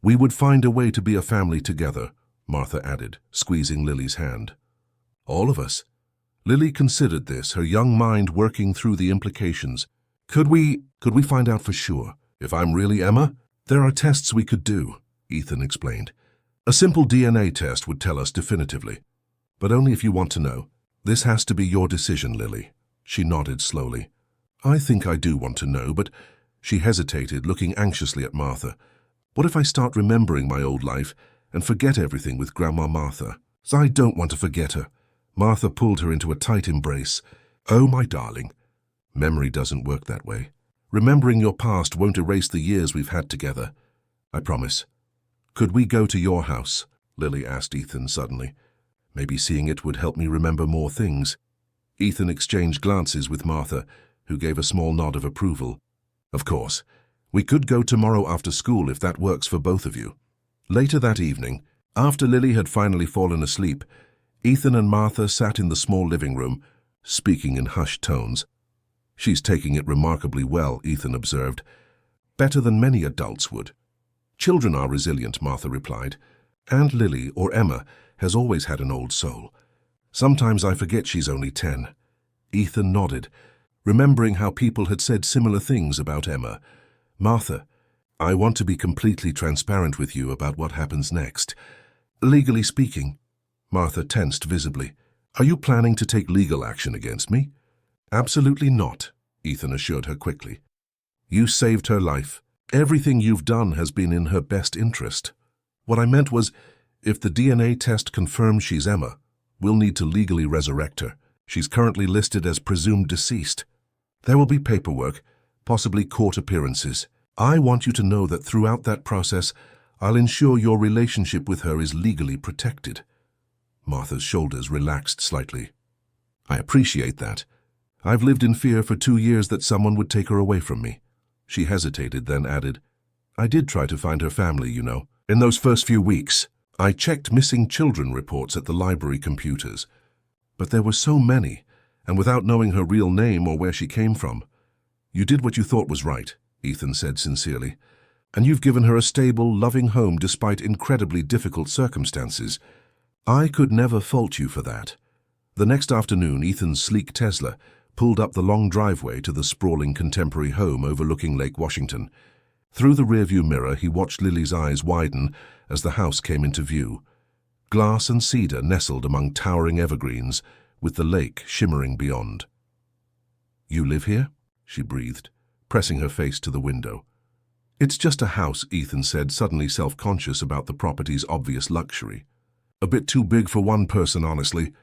We would find a way to be a family together," Martha added, squeezing Lily's hand. "All of us?" Lily considered this, her young mind working through the implications. Could we find out for sure if I'm really Emma? "There are tests we could do," Ethan explained. "A simple DNA test would tell us definitively. But only if you want to know. This has to be your decision, Lily." She nodded slowly. "I think I do want to know, but..." She hesitated, looking anxiously at Martha. "What if I start remembering my old life and forget everything with Grandma Martha?" "I don't want to forget her." Martha pulled her into a tight embrace. "Oh, my darling. Memory doesn't work that way. Remembering your past won't erase the years we've had together. I promise." "Could we go to your house?" Lily asked Ethan suddenly. "Maybe seeing it would help me remember more things." Ethan exchanged glances with Martha, who gave a small nod of approval. "Of course. We could go tomorrow after school if that works for both of you." Later that evening, after Lily had finally fallen asleep, Ethan and Martha sat in the small living room, speaking in hushed tones. "She's taking it remarkably well," Ethan observed. "Better than many adults would." "Children are resilient," Martha replied. "And Lily, or Emma, has always had an old soul. Sometimes I forget she's only 10. Ethan nodded, remembering how people had said similar things about Emma. "Martha, I want to be completely transparent with you about what happens next. Legally speaking," Martha tensed visibly, "are you planning to take legal action against me?" "Absolutely not," Ethan assured her quickly. "You saved her life. Everything you've done has been in her best interest. What I meant was, if the DNA test confirms she's Emma, we'll need to legally resurrect her. She's currently listed as presumed deceased. There will be paperwork, possibly court appearances. I want you to know that throughout that process, I'll ensure your relationship with her is legally protected." Martha's shoulders relaxed slightly. "I appreciate that. I've lived in fear for 2 years that someone would take her away from me." She hesitated, then added, "I did try to find her family, you know. In those first few weeks, I checked missing children reports at the library computers. But there were so many, and without knowing her real name or where she came from. You did what you thought was right," Ethan said sincerely. "And you've given her a stable, loving home despite incredibly difficult circumstances. I could never fault you for that." The next afternoon, Ethan's sleek Tesla pulled up the long driveway to the sprawling contemporary home overlooking Lake Washington. Through the rearview mirror, he watched Lily's eyes widen as the house came into view. Glass and cedar nestled among towering evergreens, with the lake shimmering beyond. "You live here?" she breathed, pressing her face to the window. "It's just a house," Ethan said, suddenly self-conscious about the property's obvious luxury. "A bit too big for one person, honestly."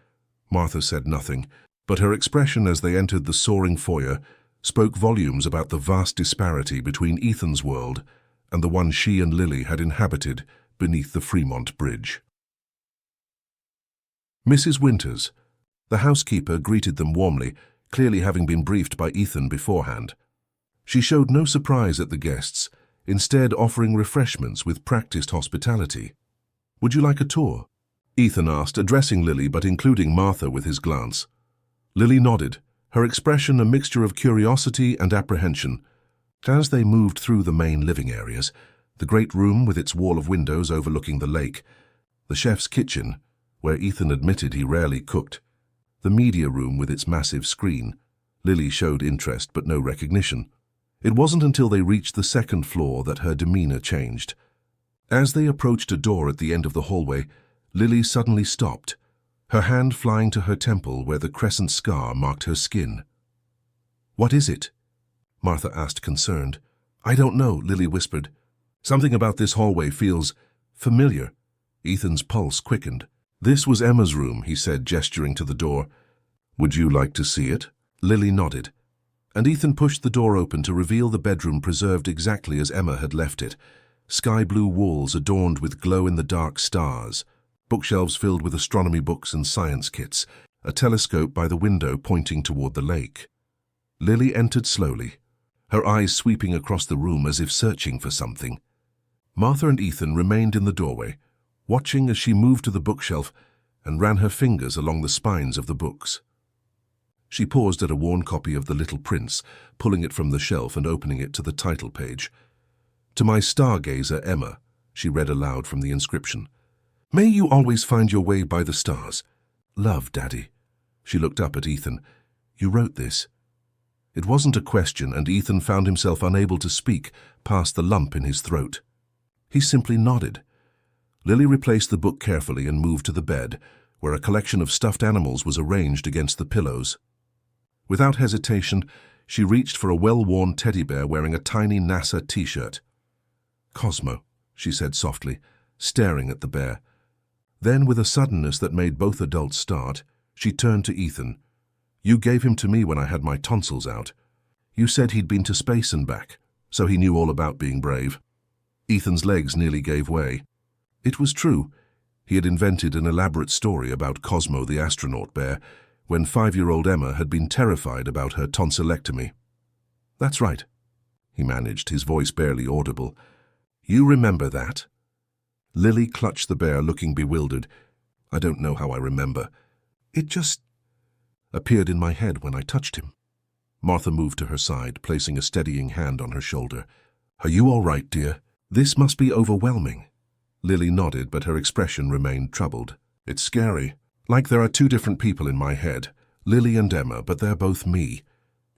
Martha said nothing, but her expression as they entered the soaring foyer spoke volumes about the vast disparity between Ethan's world and the one she and Lily had inhabited beneath the Fremont Bridge. Mrs. Winters, the housekeeper, greeted them warmly, clearly having been briefed by Ethan beforehand. She showed no surprise at the guests, instead offering refreshments with practiced hospitality. "Would you like a tour?" Ethan asked, addressing Lily but including Martha with his glance. Lily nodded, her expression a mixture of curiosity and apprehension. As they moved through the main living areas, the great room with its wall of windows overlooking the lake, the chef's kitchen, where Ethan admitted he rarely cooked, the media room with its massive screen, Lily showed interest but no recognition. It wasn't until they reached the second floor that her demeanor changed. As they approached a door at the end of the hallway, Lily suddenly stopped, her hand flying to her temple where the crescent scar marked her skin. "What is it?" Martha asked, concerned. "I don't know," Lily whispered. "Something about this hallway feels familiar." Ethan's pulse quickened. "This was Emma's room," he said, gesturing to the door. "Would you like to see it?" Lily nodded, and Ethan pushed the door open to reveal the bedroom preserved exactly as Emma had left it. Sky-blue walls adorned with glow-in-the-dark stars, bookshelves filled with astronomy books and science kits, a telescope by the window pointing toward the lake. Lily entered slowly, her eyes sweeping across the room as if searching for something. Martha and Ethan remained in the doorway, watching as she moved to the bookshelf and ran her fingers along the spines of the books. She paused at a worn copy of The Little Prince, pulling it from the shelf and opening it to the title page. "To my stargazer, Emma," she read aloud from the inscription. "May you always find your way by the stars. Love, Daddy." She looked up at Ethan. "You wrote this?" It wasn't a question, and Ethan found himself unable to speak past the lump in his throat. He simply nodded. Lily replaced the book carefully and moved to the bed, where a collection of stuffed animals was arranged against the pillows. Without hesitation, she reached for a well-worn teddy bear wearing a tiny NASA t-shirt. "Cosmo," she said softly, staring at the bear. Then, with a suddenness that made both adults start, she turned to Ethan. "You gave him to me when I had my tonsils out. You said he'd been to space and back, so he knew all about being brave." Ethan's legs nearly gave way. It was true. He had invented an elaborate story about Cosmo the astronaut bear, when 5-year-old Emma had been terrified about her tonsillectomy. "That's right," he managed, his voice barely audible. "You remember that?" Lily clutched the bear, looking bewildered. I don't know how I remember. It just appeared in my head when I touched him. Martha moved to her side, placing a steadying hand on her shoulder. Are you all right, dear? This must be overwhelming. Lily nodded, but her expression remained troubled. It's scary. Like there are two different people in my head, Lily and Emma, but they're both me.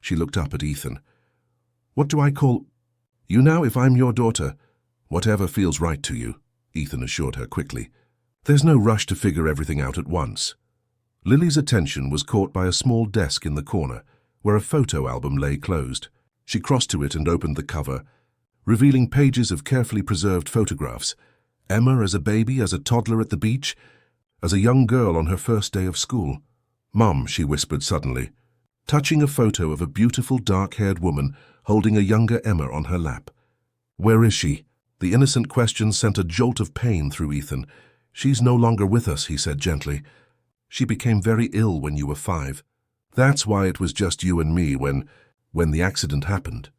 She looked up at Ethan. What do I call you now if I'm your daughter? Whatever feels right to you, Ethan assured her quickly. There's no rush to figure everything out at once. Lily's attention was caught by a small desk in the corner, where a photo album lay closed. She crossed to it and opened the cover, revealing pages of carefully preserved photographs. Emma as a baby, as a toddler at the beach, as a young girl on her first day of school. Mum, she whispered suddenly, touching a photo of a beautiful dark-haired woman holding a younger Emma on her lap. Where is she? The innocent question sent a jolt of pain through Ethan. She's no longer with us, he said gently. She became very ill when you were 5. That's why it was just you and me when the accident happened.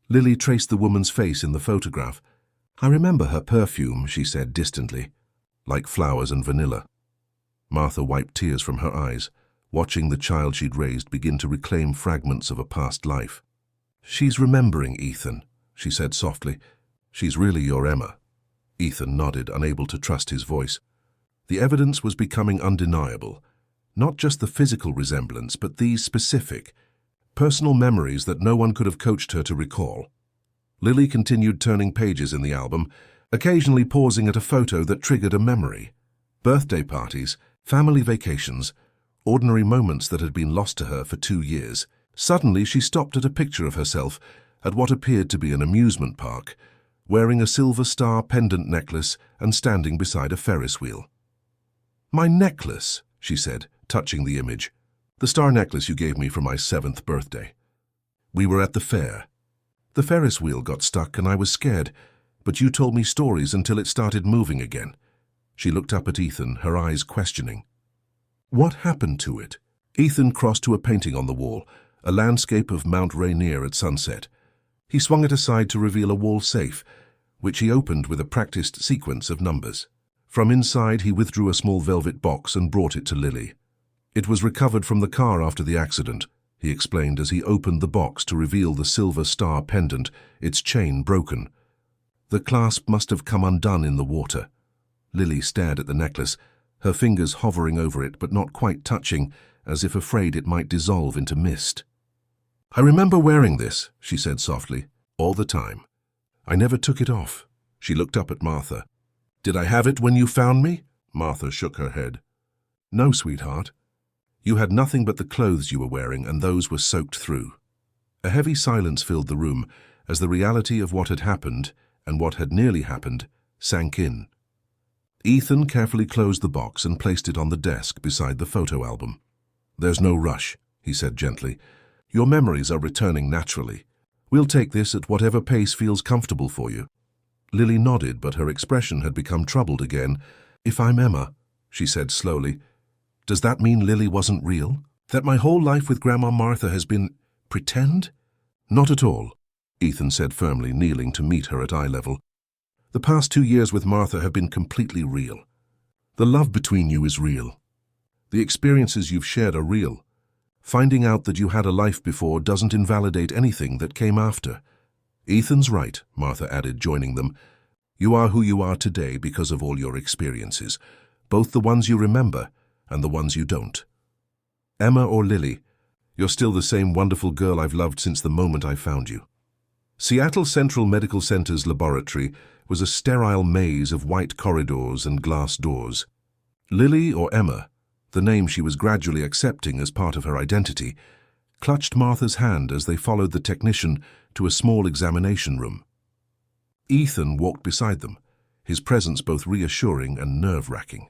Lily traced the woman's face in the photograph. I remember her perfume, she said distantly, like flowers and vanilla. Martha wiped tears from her eyes, watching the child she'd raised begin to reclaim fragments of a past life. She's remembering, Ethan, she said softly. She's really your Emma. Ethan nodded, unable to trust his voice. The evidence was becoming undeniable. Not just the physical resemblance, but these specific, personal memories that no one could have coached her to recall. Lily continued turning pages in the album, occasionally pausing at a photo that triggered a memory. Birthday parties, family vacations, ordinary moments that had been lost to her for 2 years. Suddenly she stopped at a picture of herself at what appeared to be an amusement park, wearing a silver star pendant necklace and standing beside a Ferris wheel. My necklace, she said, touching the image. The star necklace you gave me for my 7th birthday. We were at the fair. The Ferris wheel got stuck and I was scared, but you told me stories until it started moving again. She looked up at Ethan, her eyes questioning. What happened to it? Ethan crossed to a painting on the wall, a landscape of Mount Rainier at sunset. He swung it aside to reveal a wall safe, which he opened with a practiced sequence of numbers. From inside, he withdrew a small velvet box and brought it to Lily. It was recovered from the car after the accident, he explained as he opened the box to reveal the silver star pendant, its chain broken. The clasp must have come undone in the water. Lily stared at the necklace, her fingers hovering over it but not quite touching, as if afraid it might dissolve into mist. I remember wearing this, she said softly, all the time. I never took it off. She looked up at Martha. Did I have it when you found me? Martha shook her head. No, sweetheart. You had nothing but the clothes you were wearing, and those were soaked through. A heavy silence filled the room as the reality of what had happened, and what had nearly happened, sank in. Ethan carefully closed the box and placed it on the desk beside the photo album. There's no rush, he said gently. Your memories are returning naturally. We'll take this at whatever pace feels comfortable for you. Lily nodded, but her expression had become troubled again. If I'm Emma, she said slowly, does that mean Lily wasn't real? That my whole life with Grandma Martha has been pretend? Not at all, Ethan said firmly, kneeling to meet her at eye level. The past 2 years with Martha have been completely real. The love between you is real. The experiences you've shared are real. Finding out that you had a life before doesn't invalidate anything that came after. Ethan's right, Martha added, joining them. You are who you are today because of all your experiences, both the ones you remember and the ones you don't. Emma or Lily, you're still the same wonderful girl I've loved since the moment I found you. Seattle Central Medical Center's laboratory was a sterile maze of white corridors and glass doors. Lily or Emma, the name she was gradually accepting as part of her identity, clutched Martha's hand as they followed the technician to a small examination room. Ethan walked beside them, his presence both reassuring and nerve-wracking.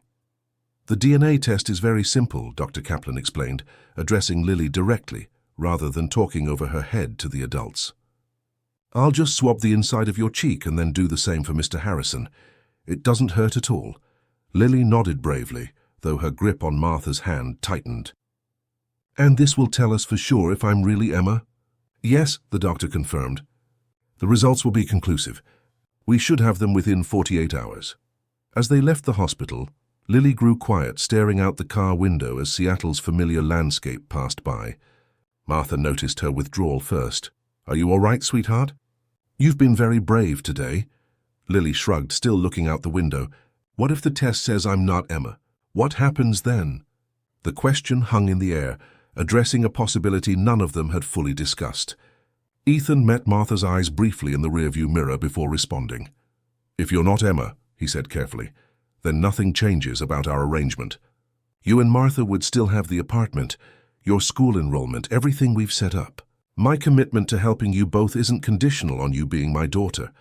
The DNA test is very simple, Dr. Kaplan explained, addressing Lily directly, rather than talking over her head to the adults. I'll just swab the inside of your cheek and then do the same for Mr. Harrison. It doesn't hurt at all. Lily nodded bravely, though her grip on Martha's hand tightened. And this will tell us for sure if I'm really Emma? Yes, the doctor confirmed. The results will be conclusive. We should have them within 48 hours. As they left the hospital, Lily grew quiet, staring out the car window as Seattle's familiar landscape passed by. Martha noticed her withdrawal first. "Are you all right, sweetheart?" "You've been very brave today." Lily shrugged, still looking out the window. "What if the test says I'm not Emma? What happens then?" The question hung in the air, addressing a possibility none of them had fully discussed. Ethan met Martha's eyes briefly in the rearview mirror before responding. "If you're not Emma," he said carefully, "then nothing changes about our arrangement. You and Martha would still have the apartment, your school enrollment, everything we've set up. My commitment to helping you both isn't conditional on you being my daughter.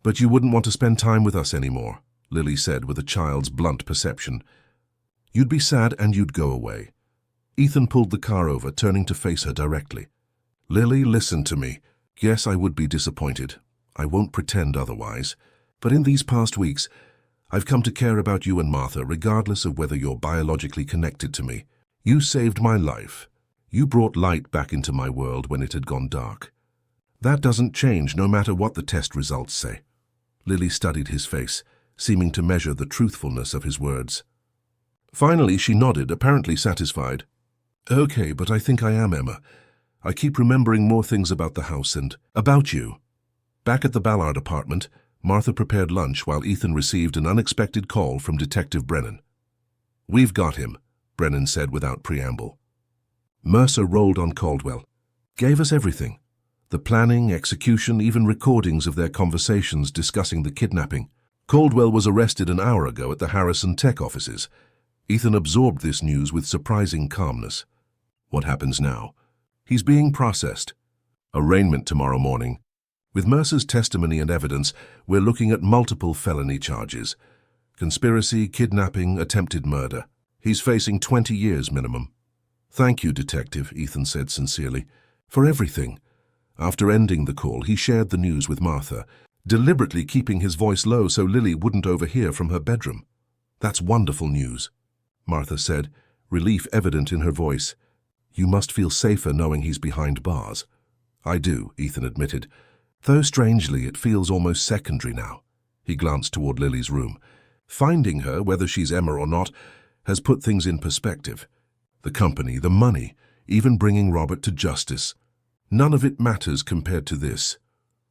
But you wouldn't want to spend time with us anymore," Lily said with a child's blunt perception. "You'd be sad and you'd go away." Ethan pulled the car over, turning to face her directly. "Lily, listen to me. Yes, I would be disappointed. I won't pretend otherwise. But in these past weeks, I've come to care about you and Martha, regardless of whether you're biologically connected to me. You saved my life. You brought light back into my world when it had gone dark. That doesn't change no matter what the test results say." Lily studied his face, seeming to measure the truthfulness of his words. Finally, she nodded, apparently satisfied. "Okay, but I think I am Emma. I keep remembering more things about the house and about you." Back at the Ballard apartment, Martha prepared lunch while Ethan received an unexpected call from Detective Brennan. "We've got him," Brennan said without preamble. Mercer rolled on Caldwell. "Gave us everything. The planning, execution, even recordings of their conversations discussing the kidnapping. Caldwell was arrested an hour ago at the Harrison Tech offices." Ethan absorbed this news with surprising calmness. "What happens now?" "He's being processed. Arraignment tomorrow morning. With Mercer's testimony and evidence, we're looking at multiple felony charges. Conspiracy, kidnapping, attempted murder. He's facing 20 years minimum." "Thank you, Detective," Ethan said sincerely, "for everything." After ending the call, he shared the news with Martha, deliberately keeping his voice low so Lily wouldn't overhear from her bedroom. "That's wonderful news," Martha said, relief evident in her voice. "You must feel safer knowing he's behind bars." "I do," Ethan admitted, "though strangely it feels almost secondary now." He glanced toward Lily's room. "Finding her, whether she's Emma or not, has put things in perspective. The company, the money, even bringing Robert to justice. None of it matters compared to this."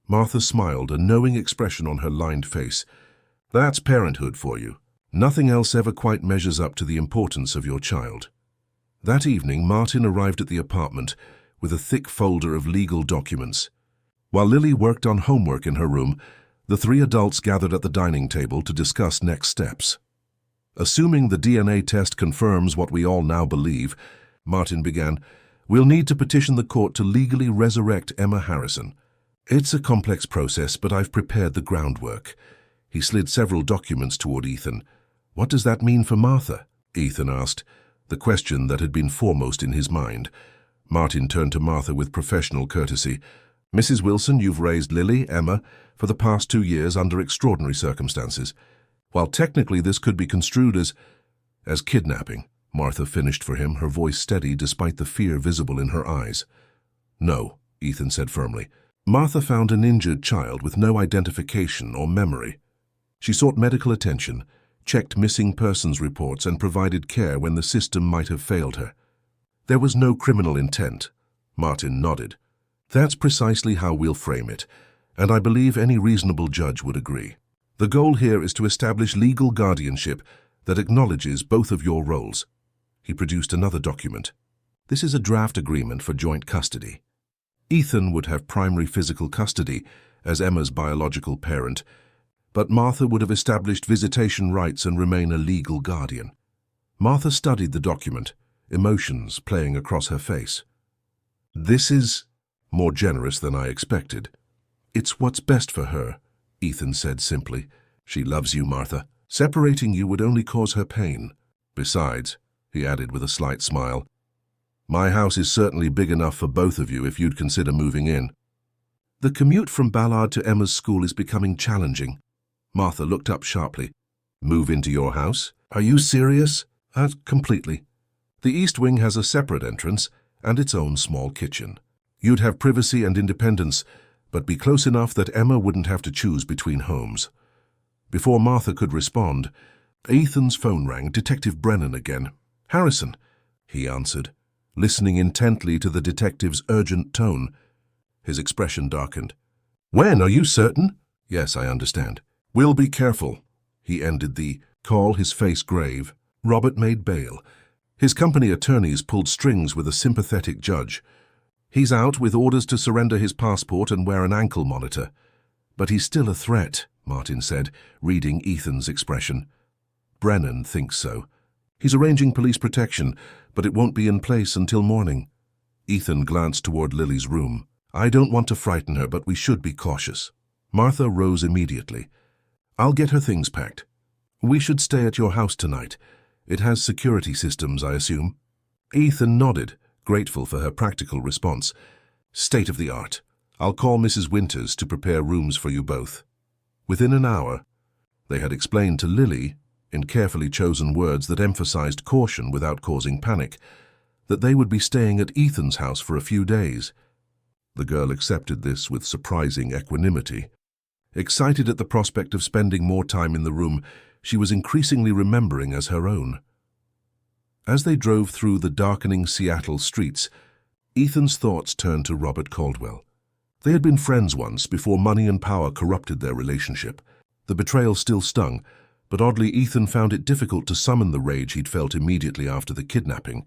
Martha smiled, a knowing expression on her lined face. "That's parenthood for you. Nothing else ever quite measures up to the importance of your child." That evening, Martin arrived at the apartment with a thick folder of legal documents. While Lily worked on homework in her room, the three adults gathered at the dining table to discuss next steps. "Assuming the DNA test confirms what we all now believe," Martin began, "we'll need to petition the court to legally resurrect Emma Harrison. It's a complex process, but I've prepared the groundwork." He slid several documents toward Ethan. "What does that mean for Martha?" Ethan asked, the question that had been foremost in his mind. Martin turned to Martha with professional courtesy. "Mrs. Wilson, you've raised Lily, Emma, for the past 2 years under extraordinary circumstances. While technically this could be construed as kidnapping," Martha finished for him, her voice steady despite the fear visible in her eyes. "No," Ethan said firmly. "Martha found an injured child with no identification or memory. She sought medical attention, checked missing persons reports, and provided care when the system might have failed her. There was no criminal intent." Martin nodded. "That's precisely how we'll frame it, and I believe any reasonable judge would agree. The goal here is to establish legal guardianship that acknowledges both of your roles." He produced another document. "This is a draft agreement for joint custody. Ethan would have primary physical custody as Emma's biological parent, but Martha would have established visitation rights and remain a legal guardian." Martha studied the document, emotions playing across her face. "This is more generous than I expected." "It's what's best for her," Ethan said simply. "She loves you, Martha. Separating you would only cause her pain. Besides," he added with a slight smile, "my house is certainly big enough for both of you if you'd consider moving in." "The commute from Ballard to Emma's school is becoming challenging." Martha looked up sharply. "Move into your house? Are you serious?" Completely. The East Wing has a separate entrance and its own small kitchen. You'd have privacy and independence, but be close enough that Emma wouldn't have to choose between homes." Before Martha could respond, Ethan's phone rang. Detective Brennan again. "Harrison," he answered, listening intently to the detective's urgent tone. His expression darkened. "When? Are you certain?" "Yes, I understand." "We'll be careful." He ended the call, his face grave. Robert made bail. His company attorneys pulled strings with a sympathetic judge. "He's out with orders to surrender his passport and wear an ankle monitor." "But he's still a threat," Martin said, reading Ethan's expression. "Brennan thinks so. He's arranging police protection, but it won't be in place until morning." Ethan glanced toward Lily's room. "I don't want to frighten her, but we should be cautious." Martha rose immediately. "I'll get her things packed. We should stay at your house tonight. It has security systems, I assume?" Ethan nodded, grateful for her practical response. "State of the art. I'll call Mrs. Winters to prepare rooms for you both." Within an hour, they had explained to Lily, in carefully chosen words that emphasized caution without causing panic, that they would be staying at Ethan's house for a few days. The girl accepted this with surprising equanimity. Excited at the prospect of spending more time in the room she was increasingly remembering as her own. As they drove through the darkening Seattle streets, Ethan's thoughts turned to Robert Caldwell. They had been friends once before money and power corrupted their relationship. The betrayal still stung, but oddly Ethan found it difficult to summon the rage he'd felt immediately after the kidnapping.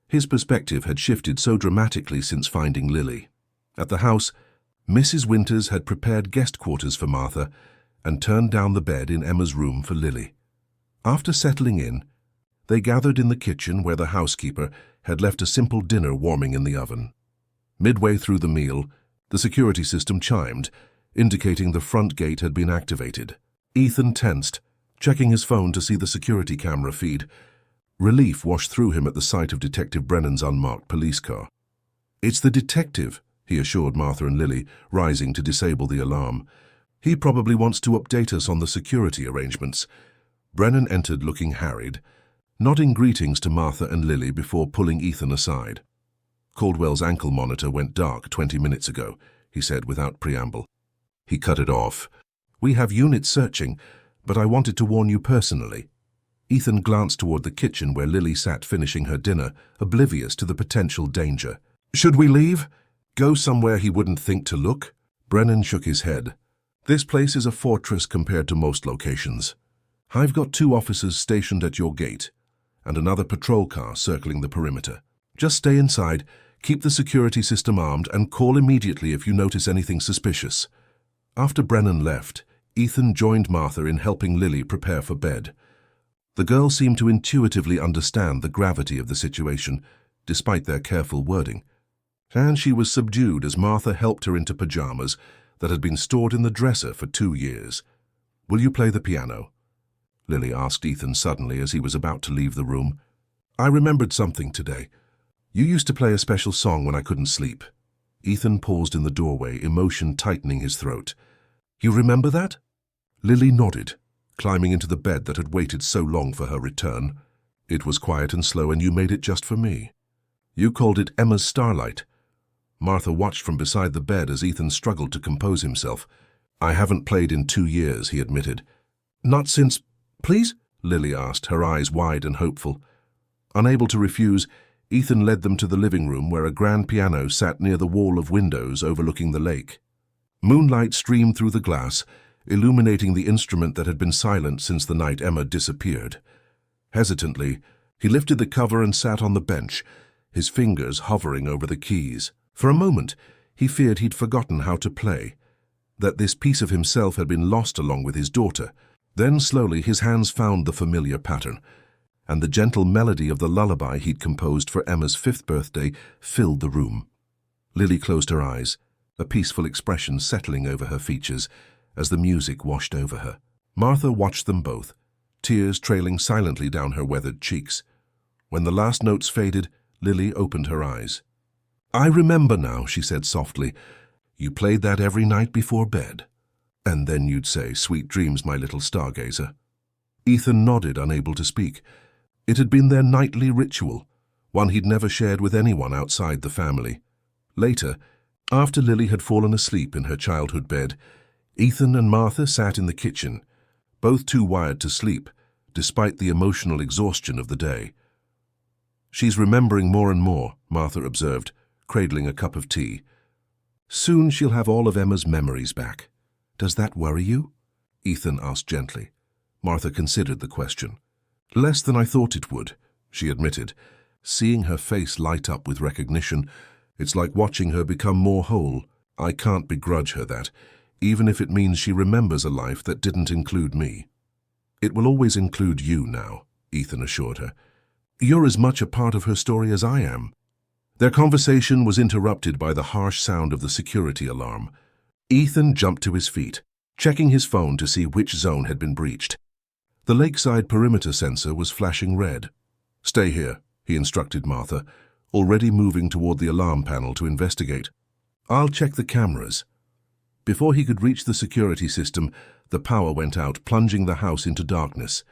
His perspective had shifted so dramatically since finding Lily. At the house, Mrs. Winters had prepared guest quarters for Martha and turned down the bed in Emma's room for Lily. After settling in, they gathered in the kitchen where the housekeeper had left a simple dinner warming in the oven. Midway through the meal, the security system chimed, indicating the front gate had been activated. Ethan tensed, checking his phone to see the security camera feed. Relief washed through him at the sight of Detective Brennan's unmarked police car. "It's the detective," he assured Martha and Lily, rising to disable the alarm. "He probably wants to update us on the security arrangements." Brennan entered looking harried, nodding greetings to Martha and Lily before pulling Ethan aside. "Caldwell's ankle monitor went dark 20 minutes ago," he said without preamble. He cut it off. "We have units searching, but I wanted to warn you personally." Ethan glanced toward the kitchen where Lily sat finishing her dinner, oblivious to the potential danger. "Should we leave? Go somewhere he wouldn't think to look?" Brennan shook his head. "This place is a fortress compared to most locations. I've got 2 officers stationed at your gate, and another patrol car circling the perimeter. Just stay inside, keep the security system armed, and call immediately if you notice anything suspicious." After Brennan left, Ethan joined Martha in helping Lily prepare for bed. The girl seemed to intuitively understand the gravity of the situation, despite their careful wording. And she was subdued as Martha helped her into pajamas that had been stored in the dresser for 2 years. "Will you play the piano?" Lily asked Ethan suddenly as he was about to leave the room. "I remembered something today. You used to play a special song when I couldn't sleep." Ethan paused in the doorway, emotion tightening his throat. "You remember that?" Lily nodded, climbing into the bed that had waited so long for her return. "It was quiet and slow, and you made it just for me. You called it Emma's Starlight." Martha watched from beside the bed as Ethan struggled to compose himself. "I haven't played in 2 years, he admitted. "Not since—" "Please?" Lily asked, her eyes wide and hopeful. Unable to refuse, Ethan led them to the living room where a grand piano sat near the wall of windows overlooking the lake. Moonlight streamed through the glass, illuminating the instrument that had been silent since the night Emma disappeared. Hesitantly, he lifted the cover and sat on the bench, his fingers hovering over the keys. For a moment, he feared he'd forgotten how to play, that this piece of himself had been lost along with his daughter. Then slowly his hands found the familiar pattern, and the gentle melody of the lullaby he'd composed for Emma's 5th birthday filled the room. Lily closed her eyes, a peaceful expression settling over her features as the music washed over her. Martha watched them both, tears trailing silently down her weathered cheeks. When the last notes faded, Lily opened her eyes. "I remember now," she said softly. "You played that every night before bed. And then you'd say, 'Sweet dreams, my little stargazer.'" Ethan nodded, unable to speak. It had been their nightly ritual, one he'd never shared with anyone outside the family. Later, after Lily had fallen asleep in her childhood bed, Ethan and Martha sat in the kitchen, both too wired to sleep, despite the emotional exhaustion of the day. "She's remembering more and more," Martha observed, cradling a cup of tea. "Soon she'll have all of Emma's memories back. Does that worry you?" Ethan asked gently. Martha considered the question. "Less than I thought it would," she admitted. Seeing her face light up with recognition, it's like watching her become more whole. I can't begrudge her that, even if it means she remembers a life that didn't include me. "It will always include you now," Ethan assured her. "You're as much a part of her story as I am." Their conversation was interrupted by the harsh sound of the security alarm. Ethan jumped to his feet, checking his phone to see which zone had been breached. The lakeside perimeter sensor was flashing red. "Stay here," he instructed Martha, already moving toward the alarm panel to investigate. "I'll check the cameras." Before he could reach the security system, the power went out, plunging the house into darkness.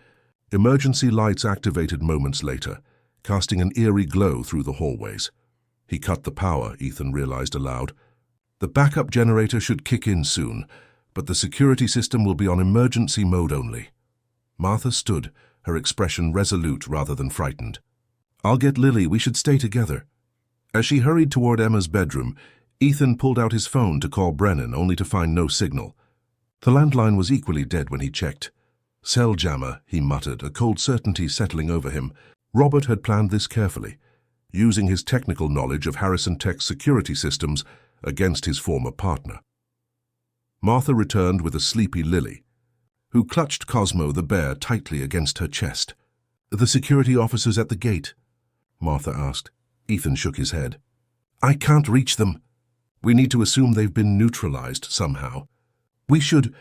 Emergency lights activated moments later, casting an eerie glow through the hallways. He cut the power, Ethan realized aloud. The backup generator should kick in soon, but the security system will be on emergency mode only. Martha stood, her expression resolute rather than frightened. "I'll get Lily, we should stay together." As she hurried toward Emma's bedroom, Ethan pulled out his phone to call Brennan, only to find no signal. The landline was equally dead when he checked. "Cell jammer," he muttered, a cold certainty settling over him. Robert had planned this carefully, using his technical knowledge of Harrison Tech's security systems against his former partner. Martha returned with a sleepy Lily, who clutched Cosmo the bear tightly against her chest. "The security officers at the gate?" Martha asked. Ethan shook his head. "I can't reach them. We need to assume they've been neutralized somehow. We should—"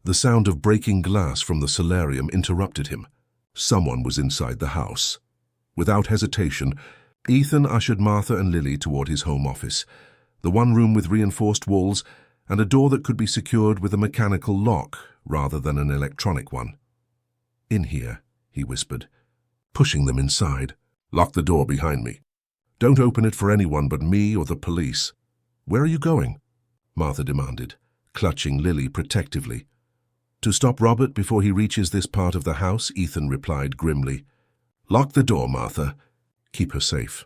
The sound of breaking glass from the solarium interrupted him. Someone was inside the house. Without hesitation, Ethan ushered Martha and Lily toward his home office, the one room with reinforced walls and a door that could be secured with a mechanical lock rather than an electronic one. "In here," he whispered, pushing them inside. "Lock the door behind me. Don't open it for anyone but me or the police." "Where are you going?" Martha demanded, clutching Lily protectively. "To stop Robert before he reaches this part of the house," Ethan replied grimly. "Lock the door, Martha. Keep her safe."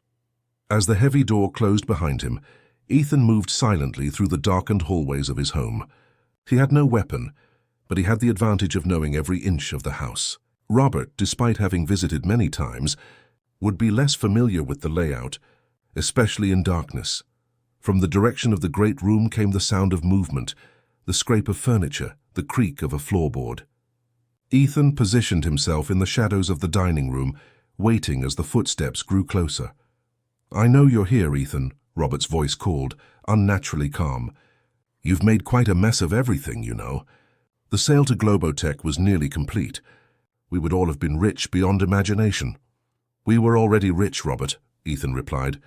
As the heavy door closed behind him, Ethan moved silently through the darkened hallways of his home. He had no weapon, but he had the advantage of knowing every inch of the house. Robert, despite having visited many times, would be less familiar with the layout, especially in darkness. From the direction of the great room came the sound of movement, the scrape of furniture, the creak of a floorboard. Ethan positioned himself in the shadows of the dining room, waiting as the footsteps grew closer. "I know you're here, Ethan," Robert's voice called, unnaturally calm. "You've made quite a mess of everything, you know. The sale to Globotech was nearly complete. We would all have been rich beyond imagination." "We were already rich, Robert," Ethan replied,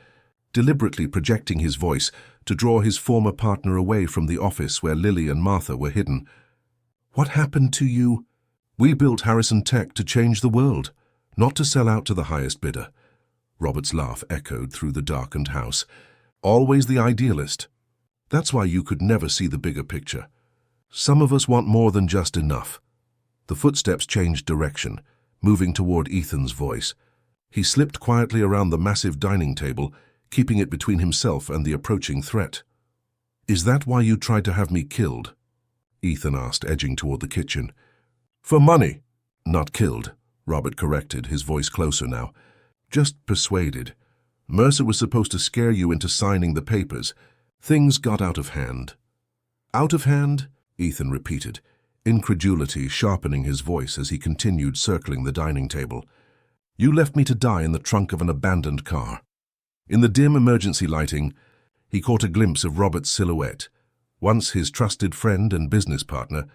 deliberately projecting his voice to draw his former partner away from the office where Lily and Martha were hidden. "What happened to you?" "We built Harrison Tech to change the world, not to sell out to the highest bidder." Robert's laugh echoed through the darkened house. "Always the idealist. That's why you could never see the bigger picture. Some of us want more than just enough." The footsteps changed direction, moving toward Ethan's voice. He slipped quietly around the massive dining table, keeping it between himself and the approaching threat. "Is that why you tried to have me killed?" Ethan asked, edging toward the kitchen. "For money." "Not killed," Robert corrected, his voice closer now. "Just persuaded. Mercer was supposed to scare you into signing the papers. Things got out of hand." "Out of hand?" Ethan repeated, incredulity sharpening his voice as he continued circling the dining table. "You left me to die in the trunk of an abandoned car." In the dim emergency lighting, he caught a glimpse of Robert's silhouette, once his trusted friend and business partner,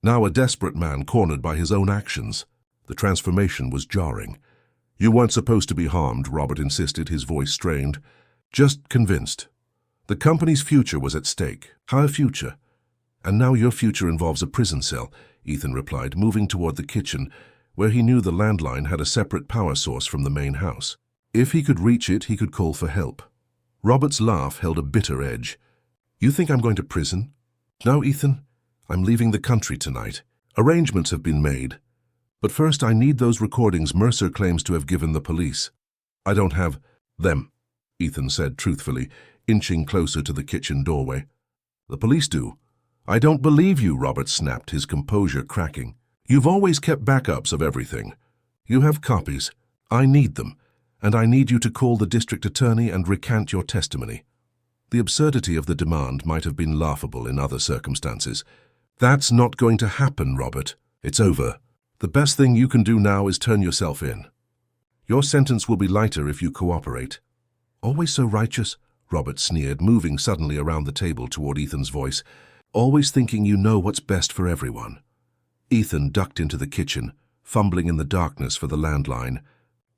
now a desperate man cornered by his own actions. The transformation was jarring. "You weren't supposed to be harmed," Robert insisted, his voice strained. "Just convinced. The company's future was at stake." "Our future? And now your future involves a prison cell," Ethan replied, moving toward the kitchen, where he knew the landline had a separate power source from the main house. If he could reach it, he could call for help. Robert's laugh held a bitter edge. "You think I'm going to prison?" "No, Ethan. I'm leaving the country tonight. Arrangements have been made. But first I need those recordings Mercer claims to have given the police. I don't have them, Ethan said truthfully, inching closer to the kitchen doorway. The police do. I don't believe you, Robert snapped, his composure cracking. You've always kept backups of everything. You have copies. I need them, and I need you to call the district attorney and recant your testimony. The absurdity of the demand might have been laughable in other circumstances. That's not going to happen, Robert. It's over. The best thing you can do now is turn yourself in. Your sentence will be lighter if you cooperate. Always so righteous, Robert sneered, moving suddenly around the table toward Ethan's voice. Always thinking you know what's best for everyone. Ethan ducked into the kitchen, fumbling in the darkness for the landline.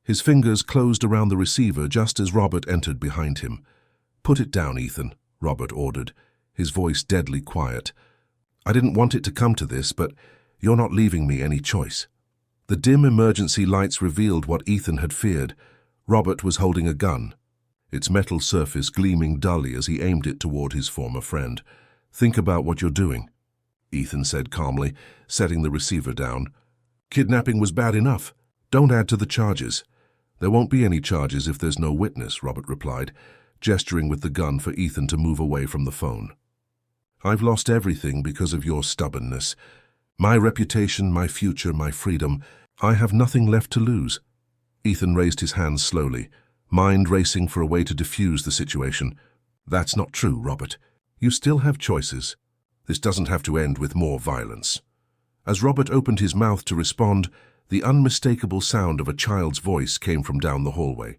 His fingers closed around the receiver just as Robert entered behind him. Put it down, Ethan, Robert ordered, his voice deadly quiet. I didn't want it to come to this, but you're not leaving me any choice. The dim emergency lights revealed what Ethan had feared. Robert was holding a gun, its metal surface gleaming dully as he aimed it toward his former friend. Think about what you're doing, Ethan said calmly, setting the receiver down. Kidnapping was bad enough. Don't add to the charges. There won't be any charges if there's no witness, Robert replied, gesturing with the gun for Ethan to move away from the phone. I've lost everything because of your stubbornness. My reputation, my future, my freedom. I have nothing left to lose. Ethan raised his hands slowly, mind racing for a way to diffuse the situation. That's not true, Robert. You still have choices. This doesn't have to end with more violence. As Robert opened his mouth to respond, the unmistakable sound of a child's voice came from down the hallway.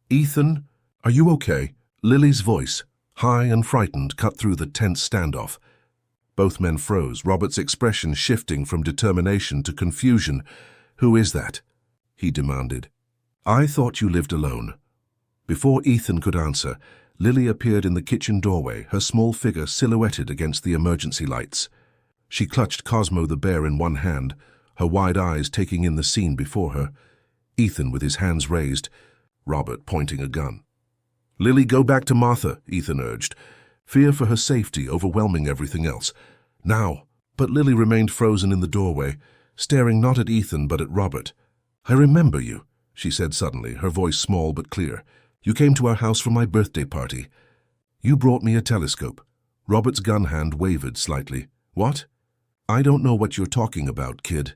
Ethan, are you okay? Lily's voice, high and frightened, cut through the tense standoff. Both men froze, Robert's expression shifting from determination to confusion. Who is that? He demanded. I thought you lived alone. Before Ethan could answer, Lily appeared in the kitchen doorway, her small figure silhouetted against the emergency lights. She clutched Cosmo the bear in one hand, her wide eyes taking in the scene before her. Ethan with his hands raised, Robert pointing a gun. Lily, go back to Martha, Ethan urged, fear for her safety overwhelming everything else. Now. But Lily remained frozen in the doorway, staring not at Ethan but at Robert. I remember you, she said suddenly, her voice small but clear. You came to our house for my birthday party. You brought me a telescope. Robert's gun hand wavered slightly. What? I don't know what you're talking about, kid.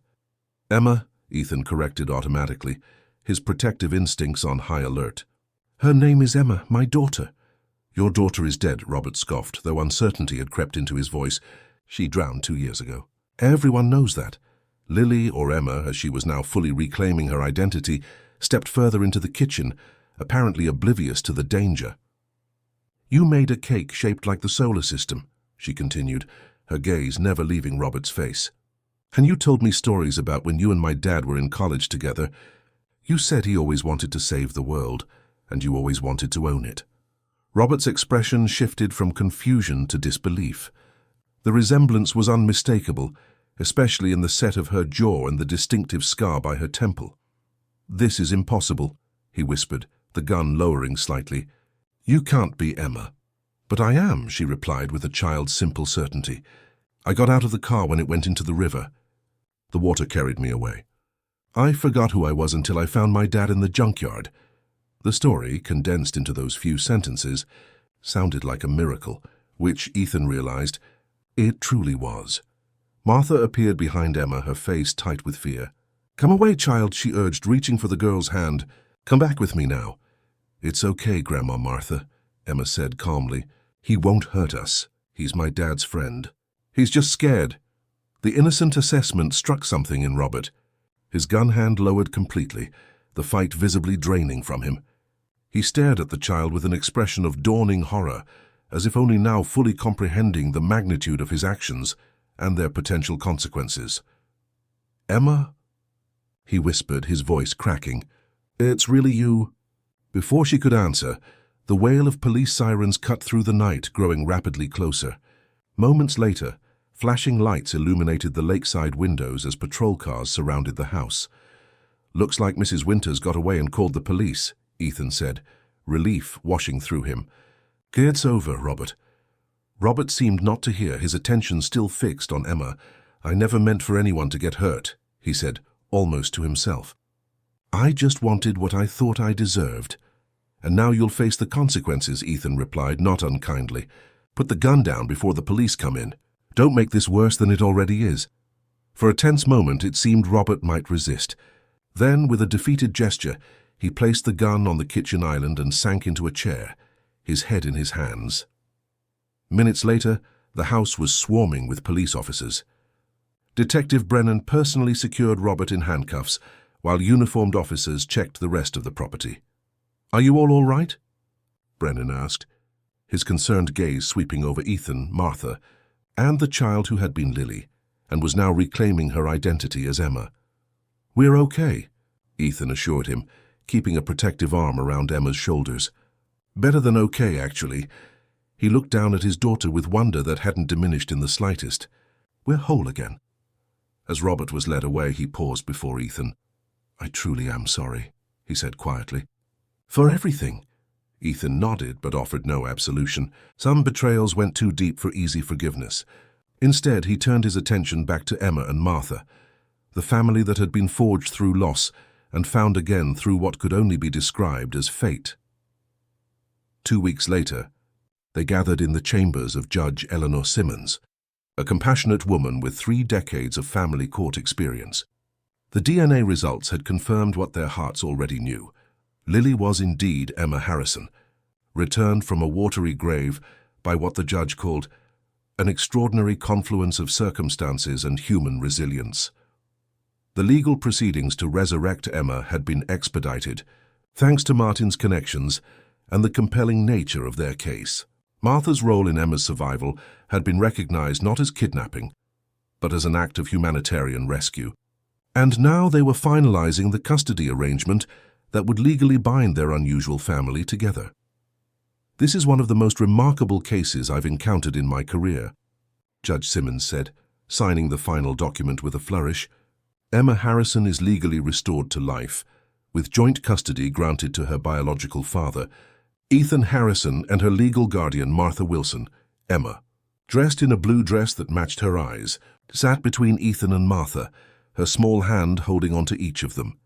Emma, Ethan corrected automatically, his protective instincts on high alert. Her name is Emma, my daughter. Your daughter is dead, Robert scoffed, though uncertainty had crept into his voice. She drowned 2 years ago. Everyone knows that. Lily, or Emma, as she was now fully reclaiming her identity, stepped further into the kitchen, apparently oblivious to the danger. You made a cake shaped like the solar system, she continued, her gaze never leaving Robert's face. And you told me stories about when you and my dad were in college together. You said he always wanted to save the world, and you always wanted to own it. Robert's expression shifted from confusion to disbelief. The resemblance was unmistakable, especially in the set of her jaw and the distinctive scar by her temple. This is impossible, he whispered, the gun lowering slightly. You can't be Emma. But I am, she replied with a child's simple certainty. I got out of the car when it went into the river. The water carried me away. I forgot who I was until I found my dad in the junkyard. The story, condensed into those few sentences, sounded like a miracle, which Ethan realized it truly was. Martha appeared behind Emma, her face tight with fear. Come away, child, she urged, reaching for the girl's hand. Come back with me now. It's okay, Grandma Martha, Emma said calmly. He won't hurt us. He's my dad's friend. He's just scared. The innocent assessment struck something in Robert. His gun hand lowered completely, the fight visibly draining from him. He stared at the child with an expression of dawning horror, as if only now fully comprehending the magnitude of his actions and their potential consequences. Emma? He whispered, his voice cracking. It's really you? Before she could answer, the wail of police sirens cut through the night, growing rapidly closer. Moments later, flashing lights illuminated the lakeside windows as patrol cars surrounded the house. Looks like Mrs. Winters got away and called the police, Ethan said, relief washing through him. It's over, Robert. Robert seemed not to hear, his attention still fixed on Emma, "I never meant for anyone to get hurt," he said, almost to himself. "I just wanted what I thought I deserved." "And now you'll face the consequences," Ethan replied, not unkindly. "Put the gun down before the police come in. Don't make this worse than it already is." For a tense moment, it seemed Robert might resist. Then, with a defeated gesture, he placed the gun on the kitchen island and sank into a chair, his head in his hands. Minutes later, the house was swarming with police officers. Detective Brennan personally secured Robert in handcuffs, while uniformed officers checked the rest of the property. "Are you all right?" Brennan asked, his concerned gaze sweeping over Ethan, Martha, and the child who had been Lily, and was now reclaiming her identity as Emma. "We're okay," Ethan assured him, keeping a protective arm around Emma's shoulders. "Better than okay, actually." He looked down at his daughter with wonder that hadn't diminished in the slightest. "We're whole again." As Robert was led away, he paused before Ethan. "I truly am sorry," he said quietly. "For everything." Ethan nodded but offered no absolution. Some betrayals went too deep for easy forgiveness. Instead, he turned his attention back to Emma and Martha, the family that had been forged through loss and found again through what could only be described as fate. 2 weeks later, they gathered in the chambers of Judge Eleanor Simmons, a compassionate woman with 3 decades of family court experience. The DNA results had confirmed what their hearts already knew. Lily was indeed Emma Harrison, returned from a watery grave by what the judge called an extraordinary confluence of circumstances and human resilience. The legal proceedings to resurrect Emma had been expedited, thanks to Martin's connections and the compelling nature of their case. Martha's role in Emma's survival had been recognized not as kidnapping, but as an act of humanitarian rescue. And now they were finalizing the custody arrangement that would legally bind their unusual family together. "This is one of the most remarkable cases I've encountered in my career," Judge Simmons said, signing the final document with a flourish. "Emma Harrison is legally restored to life, with joint custody granted to her biological father, Ethan Harrison, and her legal guardian, Martha Wilson. Emma, dressed in a blue dress that matched her eyes, sat between Ethan and Martha, her small hand holding onto each of them.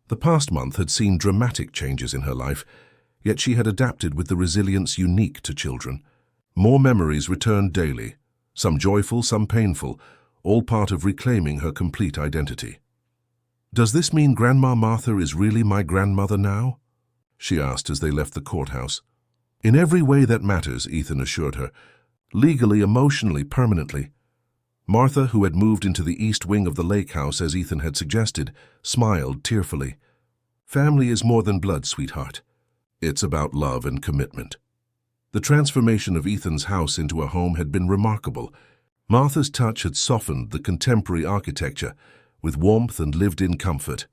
The past month had seen dramatic changes in her life, yet she had adapted with the resilience unique to children. More memories returned daily, some joyful, some painful, all part of reclaiming her complete identity. "Does this mean Grandma Martha is really my grandmother now?" she asked as they left the courthouse. "In every way that matters," Ethan assured her, "legally, emotionally, permanently." Martha, who had moved into the east wing of the lake house as Ethan had suggested, smiled tearfully. "Family is more than blood, sweetheart. It's about love and commitment." The transformation of Ethan's house into a home had been remarkable. Martha's touch had softened the contemporary architecture with warmth and lived-in comfort.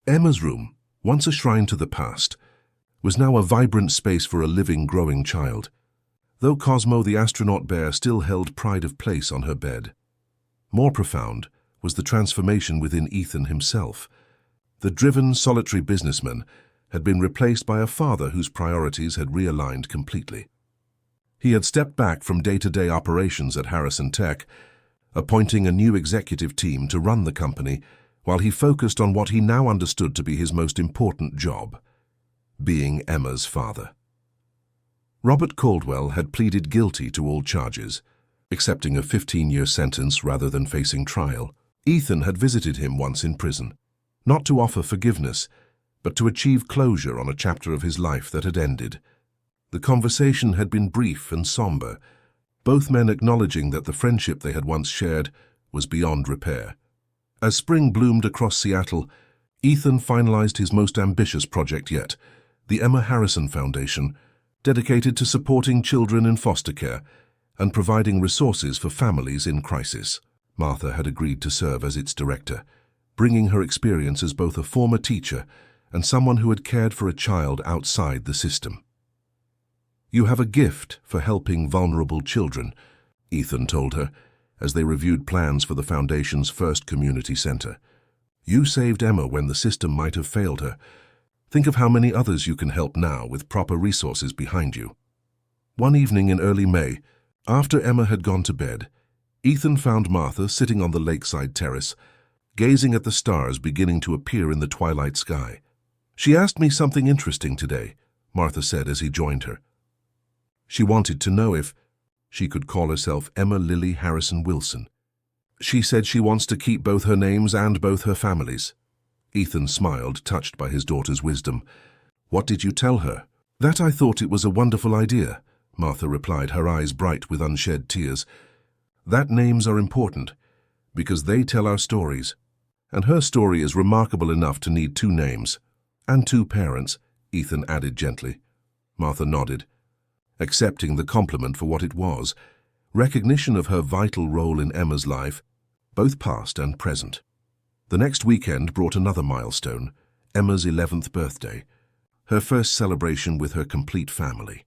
Emma's room, once a shrine to the past, was now a vibrant space for a living, growing child, though Cosmo the astronaut bear still held pride of place on her bed. More profound was the transformation within Ethan himself. The driven, solitary businessman had been replaced by a father whose priorities had realigned completely. He had stepped back from day-to-day operations at Harrison Tech, appointing a new executive team to run the company, while he focused on what he now understood to be his most important job, being Emma's father. Robert Caldwell had pleaded guilty to all charges, accepting a 15-year sentence rather than facing trial. Ethan had visited him once in prison, not to offer forgiveness, but to achieve closure on a chapter of his life that had ended. The conversation had been brief and somber, both men acknowledging that the friendship they had once shared was beyond repair. As spring bloomed across Seattle, Ethan finalized his most ambitious project yet, the Emma Harrison Foundation, dedicated to supporting children in foster care and providing resources for families in crisis. Martha had agreed to serve as its director, bringing her experience as both a former teacher and someone who had cared for a child outside the system. "You have a gift for helping vulnerable children," Ethan told her, as they reviewed plans for the Foundation's first community center. "You saved Emma when the system might have failed her. Think of how many others you can help now with proper resources behind you." One evening in early May, after Emma had gone to bed, Ethan found Martha sitting on the lakeside terrace, gazing at the stars beginning to appear in the twilight sky. "She asked me something interesting today," Martha said as he joined her. She wanted to know if she could call herself Emma Lily Harrison Wilson. She said she wants to keep both her names and both her families. Ethan smiled, touched by his daughter's wisdom. "What did you tell her?" "That I thought it was a wonderful idea," Martha replied, her eyes bright with unshed tears. "That names are important, because they tell our stories. And her story is remarkable enough to need two names. And two parents," Ethan added gently. Martha nodded, accepting the compliment for what it was, recognition of her vital role in Emma's life, both past and present. The next weekend brought another milestone, Emma's 11th birthday, her first celebration with her complete family.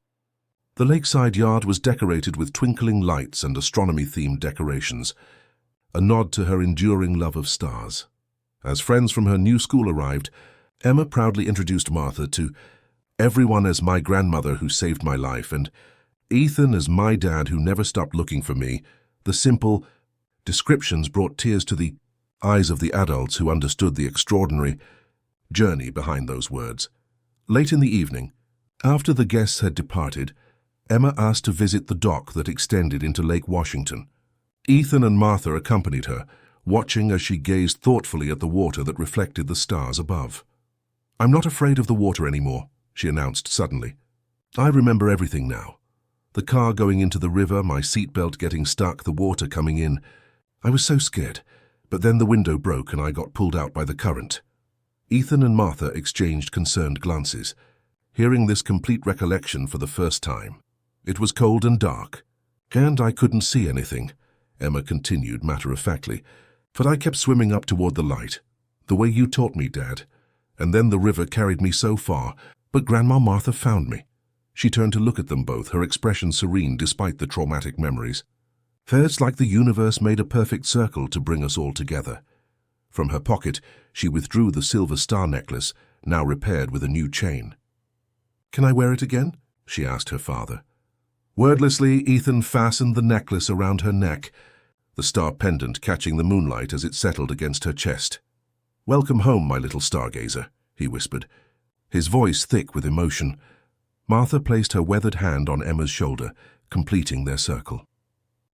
The lakeside yard was decorated with twinkling lights and astronomy-themed decorations, a nod to her enduring love of stars. As friends from her new school arrived, Emma proudly introduced Martha to everyone as my grandmother who saved my life and Ethan as my dad who never stopped looking for me. The simple descriptions brought tears to the eyes of the adults who understood the extraordinary journey behind those words. Late in the evening, after the guests had departed, Emma asked to visit the dock that extended into Lake Washington. Ethan and Martha accompanied her, watching as she gazed thoughtfully at the water that reflected the stars above. "I'm not afraid of the water anymore," she announced suddenly. "I remember everything now. The car going into the river, my seatbelt getting stuck, the water coming in. I was so scared, but then the window broke and I got pulled out by the current." Ethan and Martha exchanged concerned glances, hearing this complete recollection for the first time. "It was cold and dark, and I couldn't see anything," Emma continued matter-of-factly, "but I kept swimming up toward the light, the way you taught me, Dad. And then the river carried me so far, but Grandma Martha found me." She turned to look at them both, her expression serene despite the traumatic memories. "It's like the universe made a perfect circle to bring us all together." From her pocket, she withdrew the silver star necklace, now repaired with a new chain. "Can I wear it again?" she asked her father. Wordlessly, Ethan fastened the necklace around her neck, the star pendant catching the moonlight as it settled against her chest. "Welcome home, my little stargazer," he whispered, his voice thick with emotion. Martha placed her weathered hand on Emma's shoulder, completing their circle.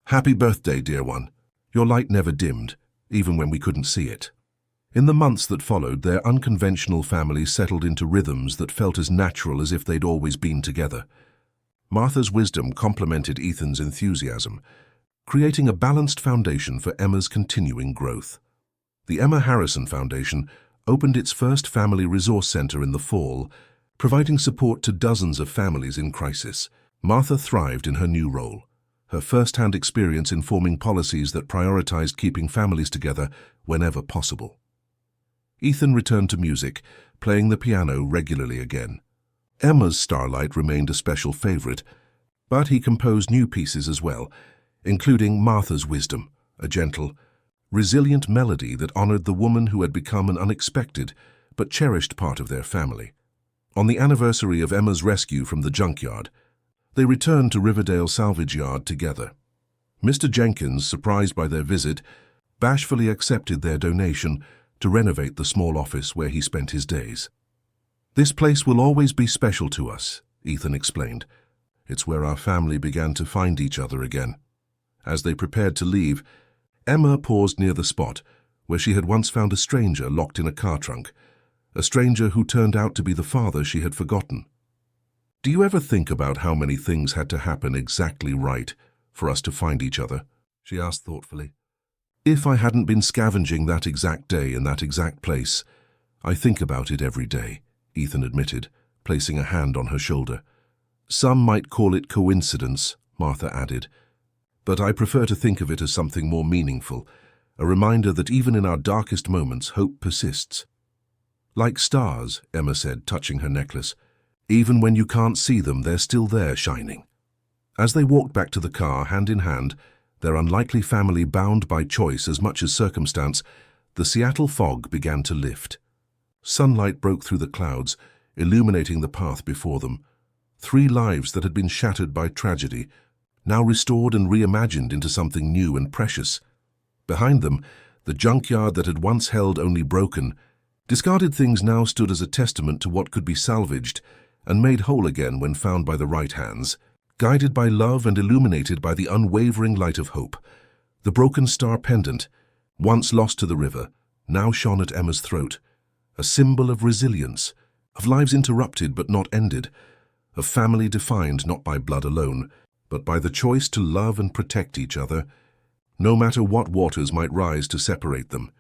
"Happy birthday, dear one. Your light never dimmed, even when we couldn't see it." In the months that followed, their unconventional family settled into rhythms that felt as natural as if they'd always been together. Martha's wisdom complemented Ethan's enthusiasm, creating a balanced foundation for Emma's continuing growth. The Emma Harrison Foundation opened its first family resource center in the fall, providing support to dozens of families in crisis. Martha thrived in her new role, her first-hand experience informing policies that prioritized keeping families together whenever possible. Ethan returned to music, playing the piano regularly again. Emma's Starlight remained a special favorite, but he composed new pieces as well, including Martha's Wisdom, a gentle, resilient melody that honored the woman who had become an unexpected but cherished part of their family. On the anniversary of Emma's rescue from the junkyard, they returned to Riverdale Salvage Yard together. Mr. Jenkins, surprised by their visit, bashfully accepted their donation to renovate the small office where he spent his days. "This place will always be special to us," Ethan explained. "It's where our family began to find each other again." As they prepared to leave, Emma paused near the spot where she had once found a stranger locked in a car trunk, a stranger who turned out to be the father she had forgotten. "Do you ever think about how many things had to happen exactly right for us to find each other?" she asked thoughtfully. "If I hadn't been scavenging that exact day in that exact place, I think about it every day," Ethan admitted, placing a hand on her shoulder. "Some might call it coincidence," Martha added, "but I prefer to think of it as something more meaningful, a reminder that even in our darkest moments, hope persists." "Like stars," Emma said, touching her necklace. "Even when you can't see them, they're still there, shining." As they walked back to the car, hand in hand, their unlikely family bound by choice as much as circumstance, the Seattle fog began to lift. Sunlight broke through the clouds, illuminating the path before them. 3 lives that had been shattered by tragedy, now restored and reimagined into something new and precious. Behind them, the junkyard that had once held only broken, discarded things now stood as a testament to what could be salvaged and made whole again when found by the right hands. Guided by love and illuminated by the unwavering light of hope, the broken star pendant, once lost to the river, now shone at Emma's throat, a symbol of resilience, of lives interrupted but not ended, of family defined not by blood alone, but by the choice to love and protect each other, no matter what waters might rise to separate them.